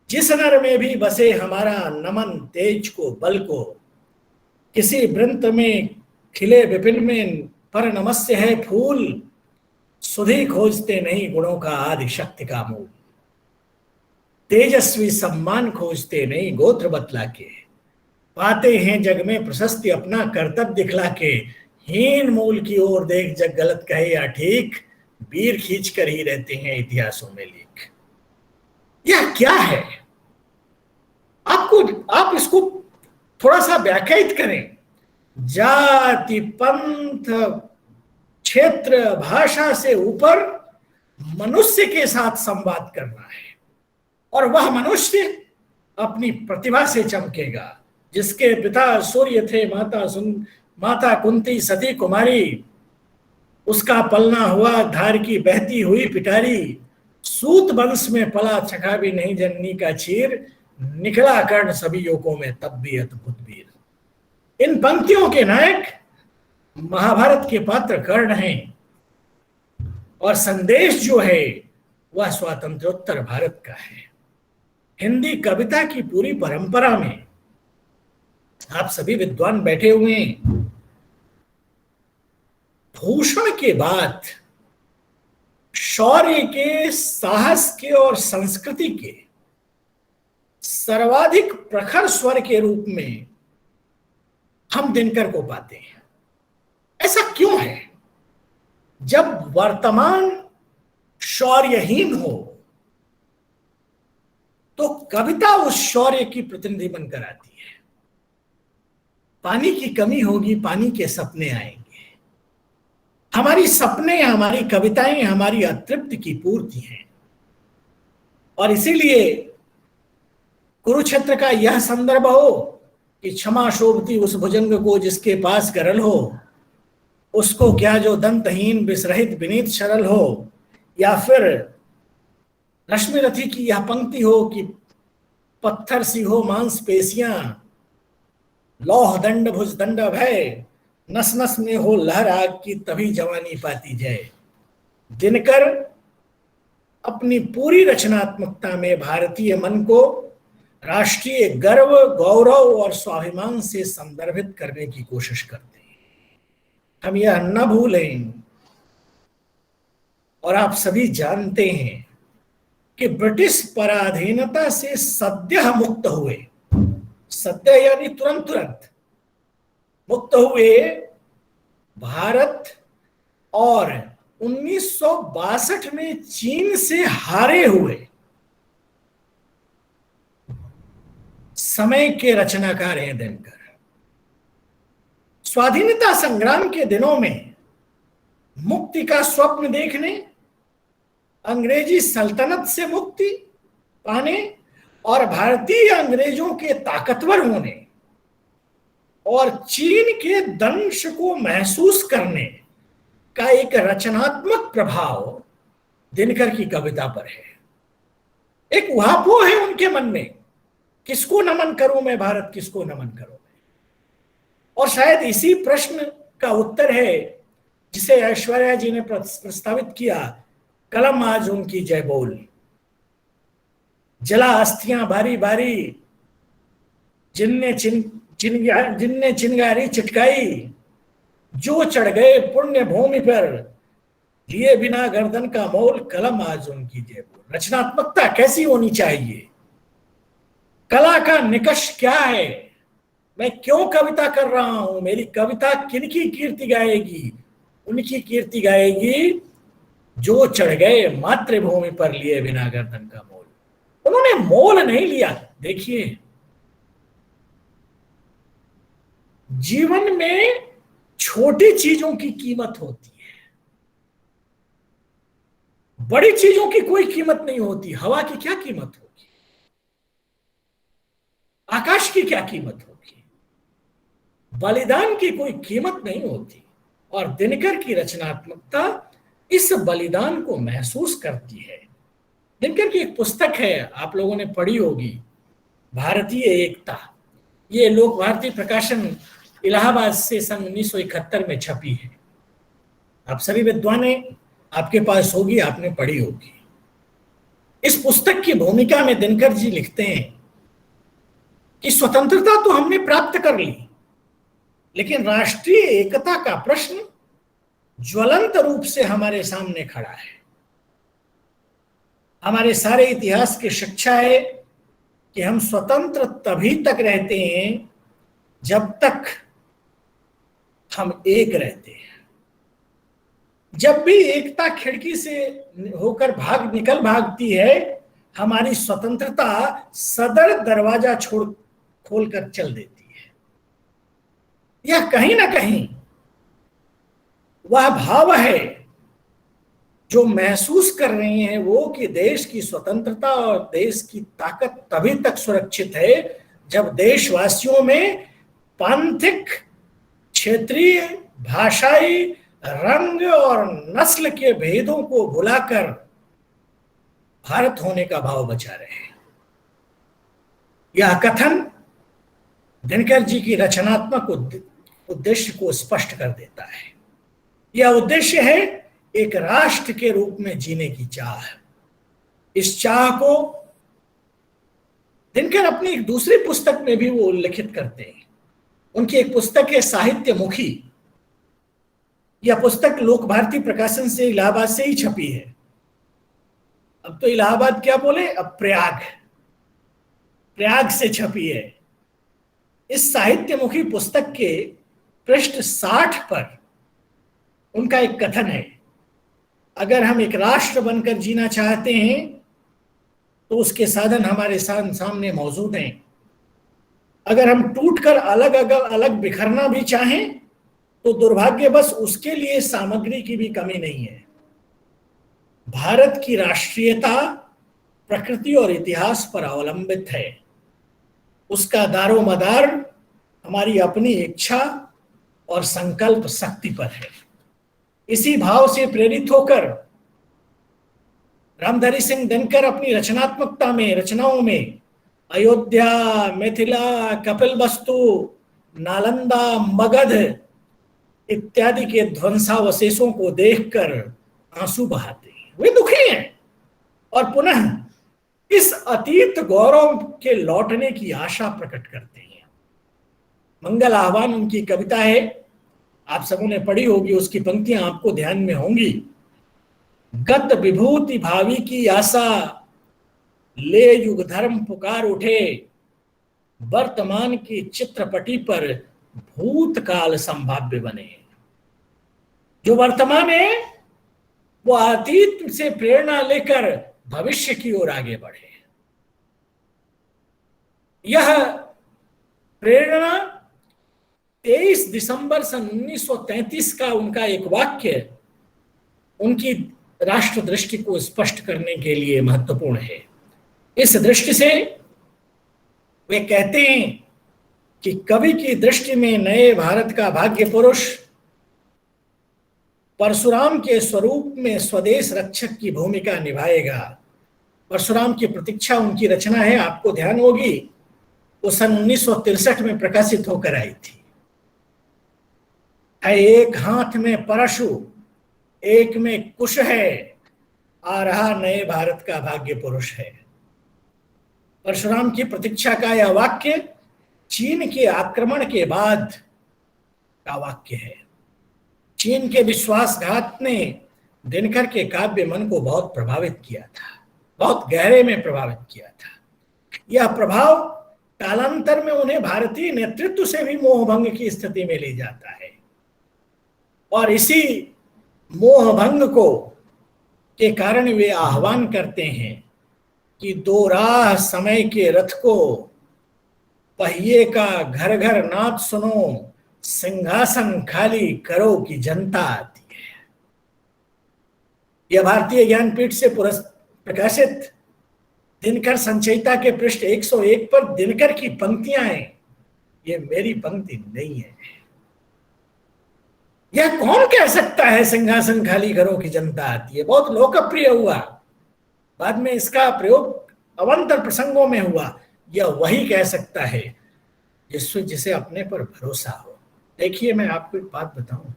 जिस नर में भी बसे हमारा नमन तेज को बल को, किसी वृंत में खिले विपिन में पर नमस्य है फूल, सुधि खोजते नहीं गुणों का आदि शक्ति का मूल, तेजस्वी सम्मान खोजते नहीं गोत्र बतला के, पाते हैं जग में प्रशस्ति अपना कर्तव्य दिखला के, हीन मूल की ओर देख जग गलत कहे या ठीक, वीर खींच कर ही रहते हैं इतिहासों में लिख। यह क्या है? आप इसको थोड़ा सा व्याख्यायित करें। जाति, पंथ, क्षेत्र, भाषा से ऊपर मनुष्य के साथ संवाद करना है, और वह मनुष्य अपनी प्रतिभा से चमकेगा। जिसके पिता सूर्य थे, माता कुंती सती कुमारी, उसका पलना हुआ धार की बहती हुई पिटारी, सूत वंश में पला चखा भी नहीं जननी का चीर, निकला कर्ण सभी युगों में तब भी अद्भुत वीर। इन पंक्तियों के नायक महाभारत के पात्र कर्ण हैं, और संदेश जो है वह स्वातंत्रोत्तर भारत का है। हिंदी कविता की पूरी परंपरा में आप सभी विद्वान बैठे हुए हैं, भूषण के बाद शौर्य के, साहस के और संस्कृति के सर्वाधिक प्रखर स्वर के रूप में हम दिनकर को पाते हैं। ऐसा क्यों है? जब वर्तमान शौर्यहीन हो तो कविता उस शौर्य की प्रतिनिधि बनकर आती है। पानी की कमी होगी, पानी के सपने आएंगे। हमारी सपने, हमारी कविताएं हमारी अतृप्ति की पूर्ति हैं, और इसीलिए कुरुक्षेत्र का यह संदर्भ हो कि क्षमा शोभती उस भुजंग को जिसके पास गरल हो, उसको क्या जो दंतहीन विसरहित विनीत सरल हो, या फिर रश्मि रथी की यह पंक्ति हो कि पत्थर सी हो मांसपेशियां, लौह दंड भुज दंड भय, नस नस में हो लहर आग की तभी जवानी पाती जाए। दिनकर अपनी पूरी रचनात्मकता में भारतीय मन को राष्ट्रीय गर्व, गौरव और स्वाभिमान से संदर्भित करने की कोशिश करते हैं। हम यह न भूलें, और आप सभी जानते हैं कि ब्रिटिश पराधीनता से सद्यः मुक्त हुए, सद्य यानी तुरंत तुरंत मुक्त हुए भारत और 1962 में चीन से हारे हुए समय के रचनाकार हैं दिनकर। स्वाधीनता संग्राम के दिनों में मुक्ति का स्वप्न देखने, अंग्रेजी सल्तनत से मुक्ति पाने और भारतीय अंग्रेजों के ताकतवर होने और चीन के दंश को महसूस करने का एक रचनात्मक प्रभाव दिनकर की कविता पर है। एक उहापोह है उनके मन में, किसको नमन करूं मैं भारत, किसको नमन करूं मैं। और शायद इसी प्रश्न का उत्तर है जिसे ऐश्वर्या जी ने प्रस्तावित किया, कलम आज उनकी जय बोल। जला अस्थियां बारी बारी, जिनने चिनगारी चिटकाई, जो चढ़ गए पुण्य भूमि पर, लिए बिना गर्दन का मोल, कलम आज उनकी जय बोल। रचनात्मकता कैसी होनी चाहिए, कला का निकष क्या है, मैं क्यों कविता कर रहा हूं, मेरी कविता किनकी कीर्ति गाएगी, उनकी कीर्ति गाएगी जो चढ़ गए मातृभूमि पर, लिए बिना गर्दन का मोल। उन्होंने मोल नहीं लिया। देखिए, जीवन में छोटी चीजों की कीमत होती है, बड़ी चीजों की कोई कीमत नहीं होती। हवा की क्या कीमत होगी, आकाश की क्या कीमत होगी, बलिदान की कोई कीमत नहीं होती। और दिनकर की रचनात्मकता इस बलिदान को महसूस करती है। दिनकर की एक पुस्तक है, आप लोगों ने पढ़ी होगी, भारतीय एकता। ये लोक भारती प्रकाशन इलाहाबाद से सन 1971 में छपी है। आप सभी विद्वान आपके पास होगी, आपने पढ़ी होगी। इस पुस्तक की भूमिका में दिनकर जी लिखते हैं कि स्वतंत्रता तो हमने प्राप्त कर ली, लेकिन राष्ट्रीय एकता का प्रश्न ज्वलंत रूप से हमारे सामने खड़ा है। हमारे सारे इतिहास की शिक्षा है कि हम स्वतंत्र तभी तक रहते हैं जब तक हम एक रहते हैं। जब भी एकता खिड़की से होकर भागती है, हमारी स्वतंत्रता सदर दरवाजा खोलकर चल देती है। यह कहीं ना कहीं वह भाव है जो महसूस कर रहे हैं वो कि देश की स्वतंत्रता और देश की ताकत तभी तक सुरक्षित है जब देशवासियों में पांथिक, क्षेत्रीय, भाषाई, रंग और नस्ल के भेदों को भुलाकर भारत होने का भाव बचा रहे। यह कथन दिनकर जी की रचनात्मक उद्देश्य को स्पष्ट कर देता है। यह उद्देश्य है एक राष्ट्र के रूप में जीने की चाह। इस चाह को दिनकर अपनी एक दूसरी पुस्तक में भी वो उल्लेखित करते हैं। उनकी एक पुस्तक है साहित्यमुखी। यह पुस्तक लोक भारती प्रकाशन से इलाहाबाद से ही छपी है। अब तो इलाहाबाद क्या बोले, अब प्रयाग से छपी है। इस साहित्यमुखी पुस्तक के पृष्ठ 60 पर उनका एक कथन है, अगर हम एक राष्ट्र बनकर जीना चाहते हैं तो उसके साधन हमारे सामने मौजूद हैं। अगर हम टूटकर अलग बिखरना भी चाहें तो दुर्भाग्यवश उसके लिए सामग्री की भी कमी नहीं है। भारत की राष्ट्रीयता प्रकृति और इतिहास पर अवलंबित है। उसका दारोमदार हमारी अपनी इच्छा और संकल्प शक्ति पर है। इसी भाव से प्रेरित होकर रामधारी सिंह दिनकर अपनी रचनाओं में अयोध्या, मिथिला, कपिलवस्तु, नालंदा, मगध इत्यादि के ध्वंसावशेषों को देखकर आंसू बहाते हैं। वे दुखी हैं और पुनः इस अतीत गौरव के लौटने की आशा प्रकट करते हैं। मंगल आह्वान उनकी कविता है, आप सबों ने पढ़ी होगी, उसकी पंक्तियां आपको ध्यान में होंगी। गत विभूति भावी की आशा, ले युग धर्म पुकार उठे, वर्तमान की चित्रपटी पर भूतकाल संभाव्य बने। जो वर्तमान है वो अतीत से प्रेरणा लेकर भविष्य की ओर आगे बढ़े। यह प्रेरणा 23 दिसंबर सन 1933 का उनका एक वाक्य उनकी राष्ट्र दृष्टि को स्पष्ट करने के लिए महत्वपूर्ण है। इस दृष्टि से वे कहते हैं कि कवि की दृष्टि में नए भारत का भाग्य पुरुष परशुराम के स्वरूप में स्वदेश रक्षक की भूमिका निभाएगा। परशुराम की प्रतीक्षा उनकी रचना है, आपको ध्यान होगी, वो सन 1963 में प्रकाशित होकर आई थी। एक हाथ में परशु, एक में कुश है, आ रहा नए भारत का भाग्य पुरुष है। परशुराम की प्रतीक्षा का यह वाक्य चीन के आक्रमण के बाद का वाक्य है। चीन के विश्वासघात ने दिनकर के काव्य मन को बहुत प्रभावित किया था, बहुत गहरे में प्रभावित किया था। यह प्रभाव कालांतर में उन्हें भारतीय नेतृत्व से भी मोहभंग की स्थिति में ले जाता है, और इसी मोहभंग को के कारण वे आह्वान करते हैं कि दो राह समय के रथ को, पहिए का घर घर नाद सुनो, सिंहासन खाली करो की जनता आती है। यह भारतीय ज्ञानपीठ से प्रकाशित दिनकर संचयिता के पृष्ठ 101 पर दिनकर की पंक्तियां हैं, ये मेरी पंक्ति नहीं है। यह कौन कह सकता है सिंहासन खाली करो की जनता आती है? बहुत लोकप्रिय हुआ, बाद में इसका प्रयोग अवंतर प्रसंगों में हुआ। यह वही कह सकता है जिसे अपने पर भरोसा हो। देखिए, मैं आपको एक बात बताऊं,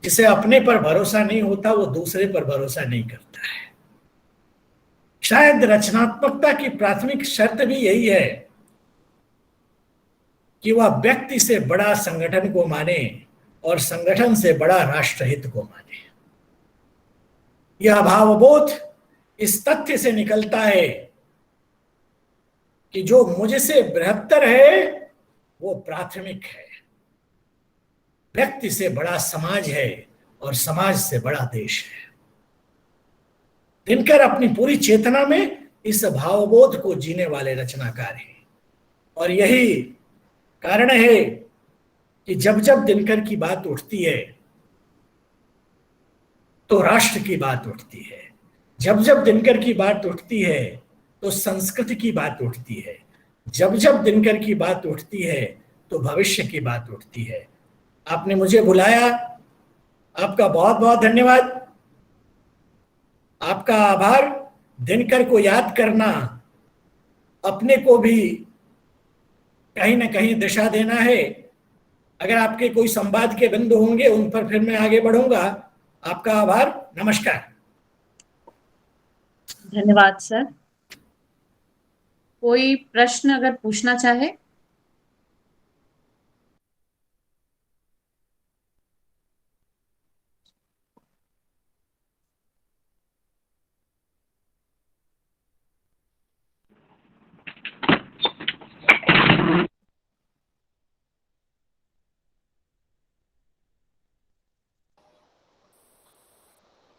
जिसे अपने पर भरोसा नहीं होता वो दूसरे पर भरोसा नहीं करता है। शायद रचनात्मकता की प्राथमिक शर्त भी यही है कि वह व्यक्ति से बड़ा संगठन को माने और संगठन से बड़ा राष्ट्रहित को माने। यह भावबोध इस तथ्य से निकलता है कि जो मुझसे बृहत्तर है वो प्राथमिक है। व्यक्ति से बड़ा समाज है और समाज से बड़ा देश है। दिनकर अपनी पूरी चेतना में इस भावबोध को जीने वाले रचनाकार हैं, और यही कारण है कि जब जब दिनकर की बात उठती है तो राष्ट्र की बात उठती है, जब जब दिनकर की बात उठती है तो संस्कृति की बात उठती है, जब जब दिनकर की बात उठती है तो भविष्य की बात उठती है। आपने मुझे बुलाया, आपका बहुत बहुत धन्यवाद, आपका आभार। दिनकर को याद करना अपने को भी कहीं ना कहीं दिशा देना है। अगर आपके कोई संवाद के बिंदु होंगे उन पर फिर मैं आगे बढ़ूंगा। आपका आभार, नमस्कार। धन्यवाद सर। कोई प्रश्न अगर पूछना चाहे?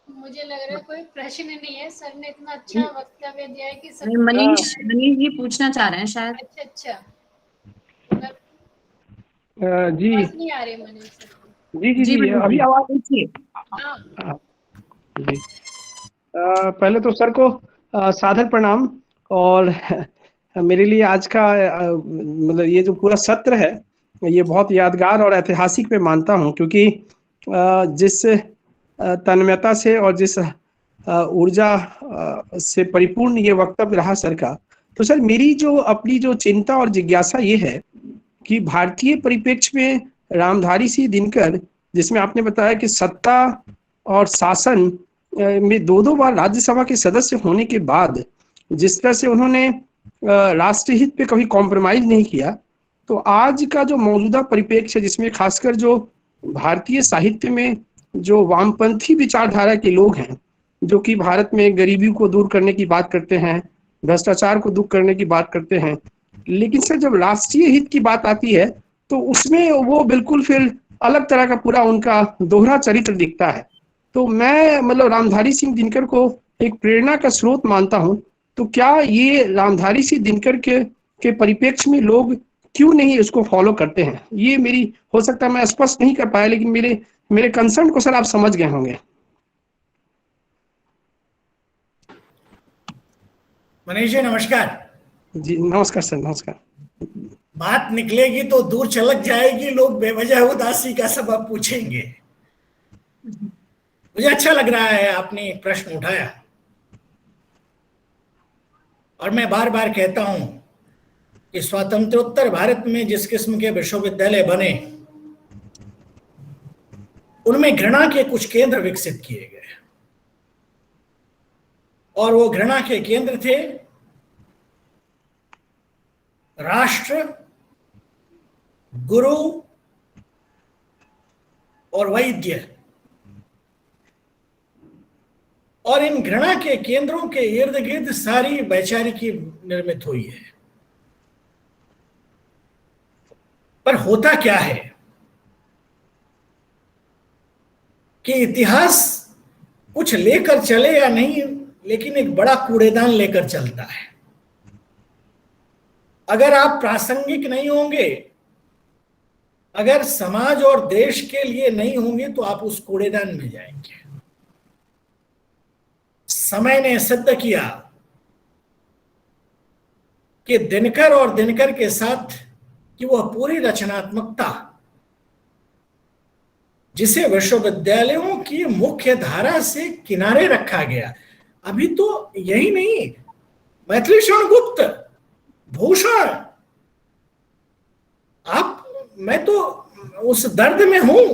मुझे लग रहा है कोई प्रश्न नहीं है, सर ने इतना अच्छा वक्तव्य दिया है कि सब। मनीष जी पूछना चाह रहे हैं शायद। अच्छा जी नहीं आ रही मनीष सर। जी अभी आवाज देखिए। जी पहले तो सर को सादर प्रणाम, और मेरे लिए आज का मतलब ये जो पूरा सत्र है ये बहुत यादगार और ऐतिहासिक मैं मानता हूँ, क्योंकि जिस तन्मयता से और जिस ऊर्जा से परिपूर्ण ये वक्तव्य रहा सर का, तो सर मेरी जो अपनी जो चिंता और जिज्ञासा ये है कि भारतीय परिप्रेक्ष्य में रामधारी सिंह दिनकर, जिसमें आपने बताया कि सत्ता और शासन में दो बार राज्यसभा के सदस्य होने के बाद जिस तरह से उन्होंने राष्ट्रीय हित पे कभी कॉम्प्रोमाइज नहीं किया, तो आज का जो मौजूदा परिप्रेक्ष्य है, जिसमें खासकर जो भारतीय साहित्य में जो वामपंथी विचारधारा के लोग हैं, जो कि भारत में गरीबी को दूर करने की बात करते हैं, भ्रष्टाचार को दूर करने की बात करते हैं, लेकिन सर जब राष्ट्रीय हित की बात आती है तो उसमें वो बिल्कुल फिर अलग तरह का पूरा उनका दोहरा चरित्र दिखता है। तो मैं मतलब रामधारी सिंह दिनकर को एक प्रेरणा का स्रोत मानता हूँ। तो क्या ये रामधारी सिंह दिनकर के परिप्रेक्ष्य में लोग क्यों नहीं इसको फॉलो करते हैं? ये मेरी, हो सकता है मैं स्पष्ट नहीं कर पाया, लेकिन मेरे कंसर्न को सर आप समझ गए होंगे। मनीष जी नमस्कार। जी नमस्कार सर, नमस्कार। बात निकलेगी तो दूर चलक जाएगी, लोग बेवजह उदासी का सबब पूछेंगे। मुझे अच्छा लग रहा है आपने एक प्रश्न उठाया, और मैं बार बार कहता हूं कि स्वातंत्रोत्तर भारत में जिस किस्म के विश्वविद्यालय बने, उनमें घृणा के कुछ केंद्र विकसित किए गए, और वो घृणा के केंद्र थे राष्ट्र, गुरु और वैद्य। और इन घृणा के केंद्रों के इर्द गिर्द सारी वैचारिकी निर्मित हुई है। पर होता क्या है कि इतिहास कुछ लेकर चले या नहीं, लेकिन एक बड़ा कूड़ेदान लेकर चलता है। अगर आप प्रासंगिक नहीं होंगे, अगर समाज और देश के लिए नहीं होंगे, तो आप उस कूड़ेदान में जाएंगे। समय ने सिद्ध किया कि दिनकर और दिनकर के साथ कि वह पूरी रचनात्मकता जिसे विश्वविद्यालयों की मुख्य धारा से किनारे रखा गया, अभी तो यही नहीं, मैथिली शरण गुप्त, भूषण, मैं तो उस दर्द में हूं।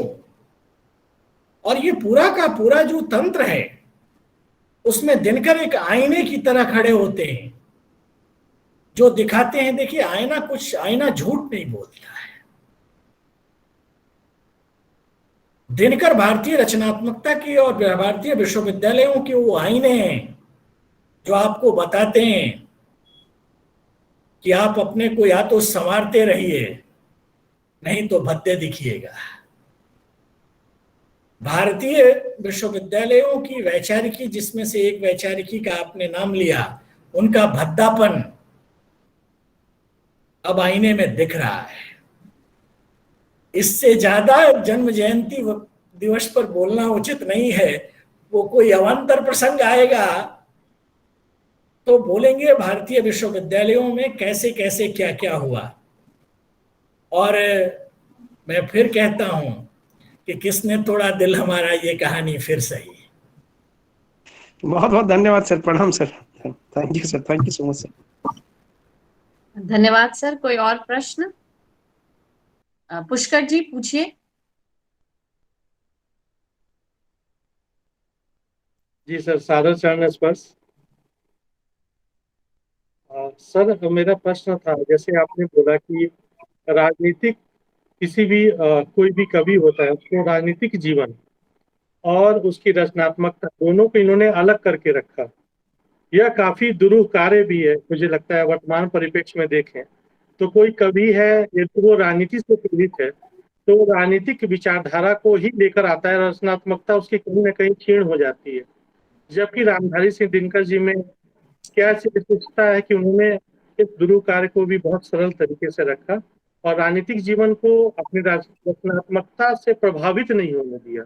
और ये पूरा का पूरा जो तंत्र है, उसमें दिनकर एक आईने की तरह खड़े होते हैं, जो दिखाते हैं, देखिए आईना झूठ नहीं बोलता है। दिनकर भारतीय रचनात्मकता की और भारतीय विश्वविद्यालयों के वो आईने हैं जो आपको बताते हैं कि आप अपने को या तो संवारते रहिए, नहीं तो भद्दे दिखिएगा। भारतीय विश्वविद्यालयों की वैचारिकी, जिसमें से एक वैचारिकी का आपने नाम लिया, उनका भद्दापन अब आईने में दिख रहा है। इससे ज्यादा जन्म जयंती दिवस पर बोलना उचित नहीं है। वो कोई अवान्तर प्रसंग आएगा तो बोलेंगे भारतीय विश्वविद्यालयों में कैसे कैसे क्या क्या हुआ। और मैं फिर कहता हूं कि किसने तोड़ा दिल हमारा, ये कहानी फिर सही। बहुत बहुत धन्यवाद सर, प्रणाम sir, thank you sir, thank you so much sir. धन्यवाद सर। कोई और प्रश्न? पुष्कर जी पूछिए। जी सर, सादर चरण स्पर्श। सर मेरा प्रश्न था, जैसे आपने बोला कि राजनीतिक किसी भी कोई भी कवि होता है, उसको राजनीतिक जीवन और उसकी रचनात्मकता दोनों को इन्होंने अलग करके रखा। यह काफी दुरूह कार्य भी है, मुझे लगता है। वर्तमान परिप्रेक्ष्य में देखें तो कोई कवि है, यदि वो राजनीति से प्रेरित है तो राजनीतिक विचारधारा को ही लेकर आता है, रचनात्मकता उसकी कहीं ना कहीं क्षीण हो जाती है। जबकि रामधारी सिंह दिनकर जी में क्या विशिष्टता है कि उन्होंने इस दुरूह कार्य को भी बहुत सरल तरीके से रखा और राजनीतिक जीवन को अपनी रचनात्मकता से प्रभावित नहीं होने दिया।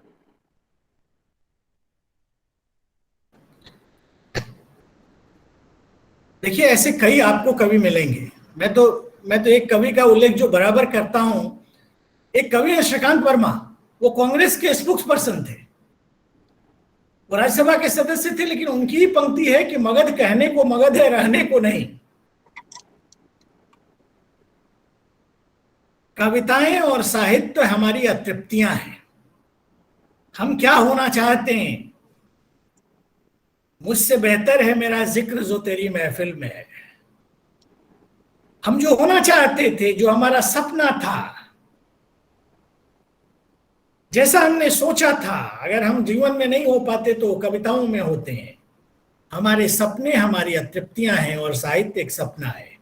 देखिए, ऐसे कई आपको कवि मिलेंगे। मैं तो एक कवि का उल्लेख जो बराबर करता हूं, एक कवि है श्रीकांत वर्मा। वो कांग्रेस के स्पोक्स पर्सन थे, वो राज्यसभा के सदस्य थे, लेकिन उनकी ही पंक्ति है कि मगध कहने को मगध है, रहने को नहीं। कविताएं और साहित्य हमारी अतृप्तियां हैं। हम क्या होना चाहते हैं, मुझसे बेहतर है मेरा जिक्र जो तेरी महफिल में है। हम जो होना चाहते थे, जो हमारा सपना था, जैसा हमने सोचा था, अगर हम जीवन में नहीं हो पाते तो कविताओं में होते हैं। हमारे सपने हमारी अतृप्तियां हैं और साहित्य एक सपना है।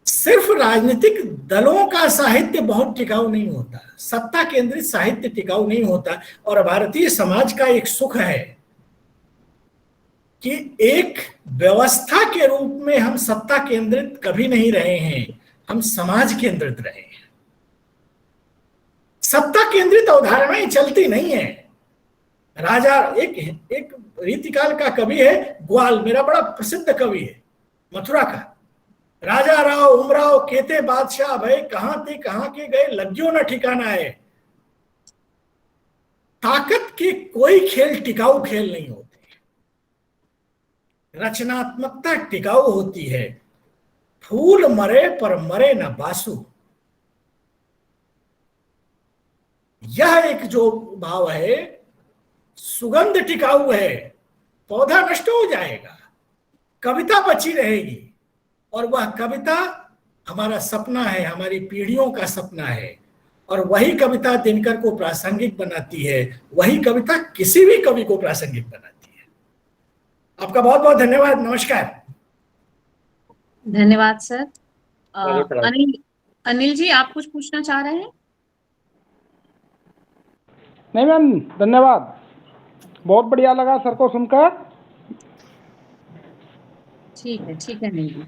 सिर्फ राजनीतिक दलों का साहित्य बहुत टिकाऊ नहीं होता, सत्ता केंद्रित साहित्य टिकाऊ नहीं होता। और भारतीय समाज का एक सुख है कि एक व्यवस्था के रूप में हम सत्ता केंद्रित कभी नहीं रहे हैं, हम समाज केंद्रित रहे हैं। सत्ता केंद्रित अवधारणाएं चलती नहीं है। राजा एक रीतिकाल का कवि है ग्वाल, मेरा बड़ा प्रसिद्ध कवि है, मथुरा का। राजा राव उमराव केते बादशाह भय, कहां के गए लग्यो न ठिकाना है। ताकत के कोई खेल टिकाऊ खेल नहीं होते, रचनात्मकता टिकाऊ होती है। फूल मरे पर मरे न बासु, यह एक जो भाव है, सुगंध टिकाऊ है। पौधा नष्ट हो जाएगा, कविता बची रहेगी, और वह कविता हमारा सपना है, हमारी पीढ़ियों का सपना है। और वही कविता दिनकर को प्रासंगिक बनाती है, वही कविता किसी भी कवि को प्रासंगिक बनाती है। आपका बहुत बहुत धन्यवाद। नमस्कार। धन्यवाद सर। अनिल जी, आप कुछ पूछना चाह रहे हैं? नहीं मैम, धन्यवाद, बहुत बढ़िया लगा सर को सुनकर। ठीक है अनिल जी।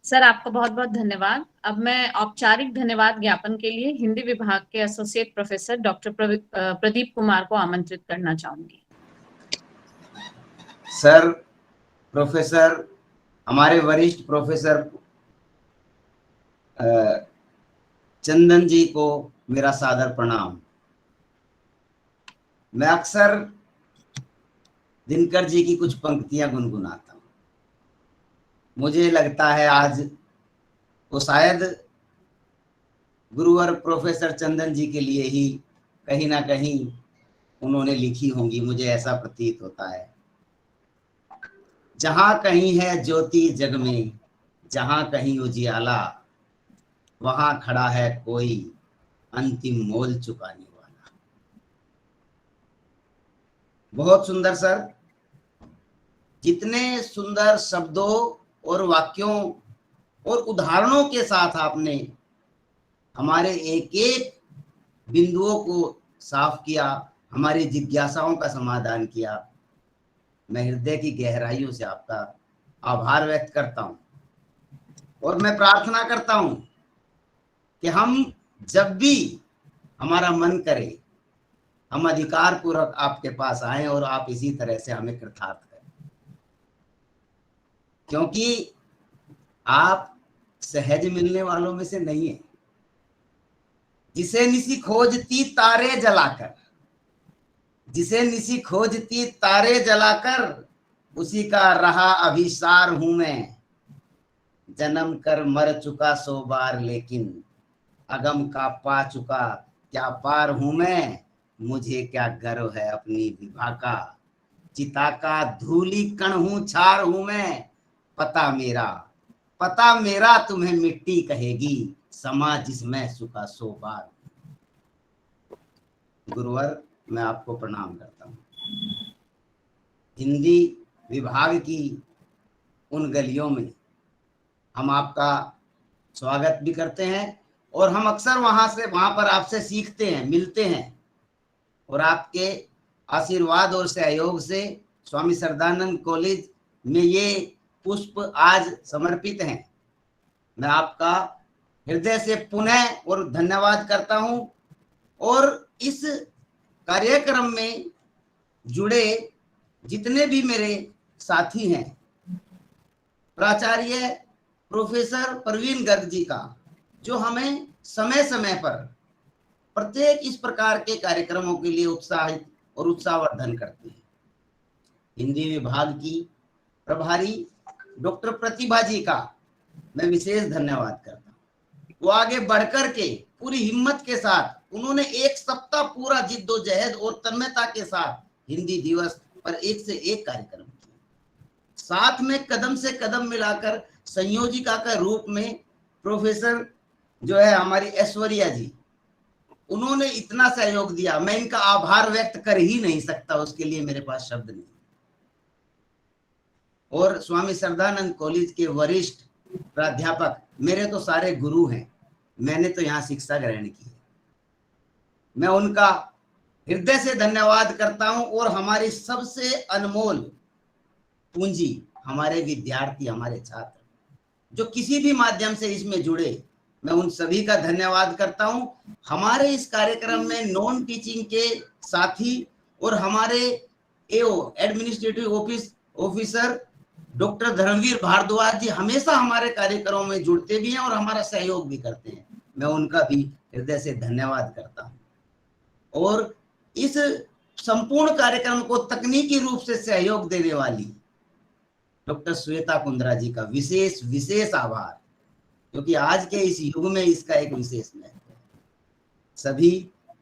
सर आपका बहुत बहुत धन्यवाद। अब मैं औपचारिक धन्यवाद ज्ञापन के लिए हिंदी विभाग के associate professor doctor Pradeep Kumar को आमंत्रित करना चाहूंगी। सर, प्रोफेसर, हमारे वरिष्ठ प्रोफेसर चंदन जी को मेरा सादर प्रणाम। मैं अक्सर दिनकर जी की कुछ पंक्तियां गुनगुनाता हूँ। मुझे लगता है आज वो शायद गुरुवर प्रोफेसर चंदन जी के लिए ही कहीं ना कहीं उन्होंने लिखी होंगी, मुझे ऐसा प्रतीत होता है। जहां कहीं है ज्योति जग में, जहां कहीं उजियाला, वहां खड़ा है कोई अंतिम मोल चुकाने वाला। बहुत सुंदर सर, जितने सुंदर शब्दों और वाक्यों और उदाहरणों के साथ आपने हमारे एक एक बिंदुओं को साफ किया, हमारी जिज्ञासाओं का समाधान किया, मैं हृदय की गहराइयों से आपका आभार व्यक्त करता हूं। और मैं प्रार्थना करता हूं कि हम जब भी हमारा मन करे, हम अधिकार पूर्वक आपके पास आए और आप इसी तरह से हमें कृतार्थ करें, क्योंकि आप सहज मिलने वालों में से नहीं है। जिसे निसी खोजती तारे जलाकर, जिसे निसी खोजती तारे जलाकर, उसी का रहा अभिसार हूं मैं। जन्म कर मर चुका 100 बार, लेकिन अगम का पा चुका क्या पार हूं मैं। मुझे क्या गर्व है अपनी विभा का, चिता का धूली कण हूं, छार हूं मैं। पता मेरा तुम्हें मिट्टी कहेगी, समा जिसमें सुखा 100 बार। गुरुवर, मैं आपको प्रणाम करता हूँ। हिंदी विभाग की उन गलियों में हम आपका स्वागत भी करते हैं, और हम अक्सर वहां पर आपसे सीखते हैं, मिलते हैं, और आपके आशीर्वाद और सहयोग से स्वामी श्रद्धानंद कॉलेज में ये पुष्प आज समर्पित हैं। मैं आपका हृदय से पुनः और धन्यवाद करता हूं। और इस कार्यक्रम में जुड़े जितने भी मेरे साथी हैं, प्राचार्य प्रोफेसर परवीन गर्ग जी का, जो हमें समय समय पर प्रत्येक इस प्रकार के कार्यक्रमों के लिए उत्साहित और उत्साहवर्धन करते हैं। हिंदी विभाग की प्रभारी डॉक्टर प्रतिभा जी का मैं विशेष धन्यवाद करता हूँ। वो आगे बढ़कर के पूरी हिम्मत के साथ उन्होंने 1 सप्ताह पूरा जिद्दोजहद और तन्मयता के साथ हिंदी दिवस पर एक से एक कार्यक्रम किए, साथ में कदम से कदम मिलाकर संयोजिका के रूप में प्रोफेसर जो है हमारी ऐश्वर्या जी, उन्होंने इतना सहयोग दिया, मैं इनका आभार व्यक्त कर ही नहीं सकता, उसके लिए मेरे पास शब्द नहीं। और स्वामी श्रद्धानंद कॉलेज के वरिष्ठ प्राध्यापक मेरे तो सारे गुरु हैं, मैंने तो यहाँ शिक्षा ग्रहण की है, मैं उनका हृदय से धन्यवाद करता हूं। और हमारी सबसे अनमोल पूंजी हमारे विद्यार्थी, हमारे छात्र जो किसी भी माध्यम से इसमें जुड़े, मैं उन सभी का धन्यवाद करता हूं। हमारे इस कार्यक्रम में नॉन टीचिंग के साथी और हमारे AO administrative officer doctor Dharmveer Bhardwaj ji हमेशा हमारे कार्यक्रमों में जुड़ते भी हैं और हमारा सहयोग भी करते हैं, मैं उनका भी हृदय से धन्यवाद करता हूं। और इस संपूर्ण कार्यक्रम को तकनीकी रूप से सहयोग देने वाली डॉक्टर श्वेता कुंद्रा जी का विशेष विशेष आभार, क्योंकि आज के इस युग में इसका एक विशेष महत्व है। सभी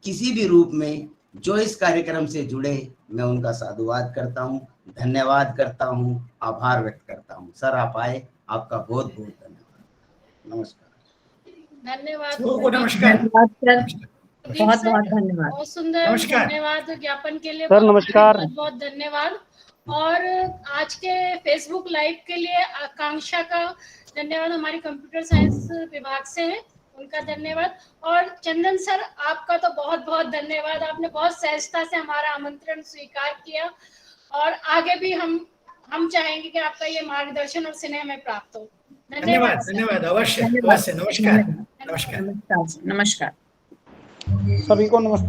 किसी भी रूप में जो इस कार्यक्रम से जुड़े, मैं उनका साधुवाद करता हूं, धन्यवाद करता हूं, आभार व्यक्त करता हूं। सर आप आए, आपका बहुत बहुत धन्यवाद। नमस्कार। धन्यवाद। नमस्कार। बहुत बहुत धन्यवाद। बहुत सुंदर धन्यवाद ज्ञापन के लिए। सर नमस्कार। बहुत बहुत धन्यवाद। और आज के फेसबुक लाइव के लिए आकांक्षा का धन्यवाद, हमारी कंप्यूटर साइंस विभाग से है, उनका धन्यवाद। और चंदन सर आपका तो बहुत बहुत धन्यवाद, आपने बहुत सहजता से हमारा आमंत्रण स्वीकार किया और आगे भी हम चाहेंगे कि आपका ये मार्गदर्शन और स्नेह में प्राप्त हो। धन्यवाद। धन्यवाद। अवश्य अवश्य। नमस्कार। नमस्कार। नमस्कार। सभी को नमस्ते।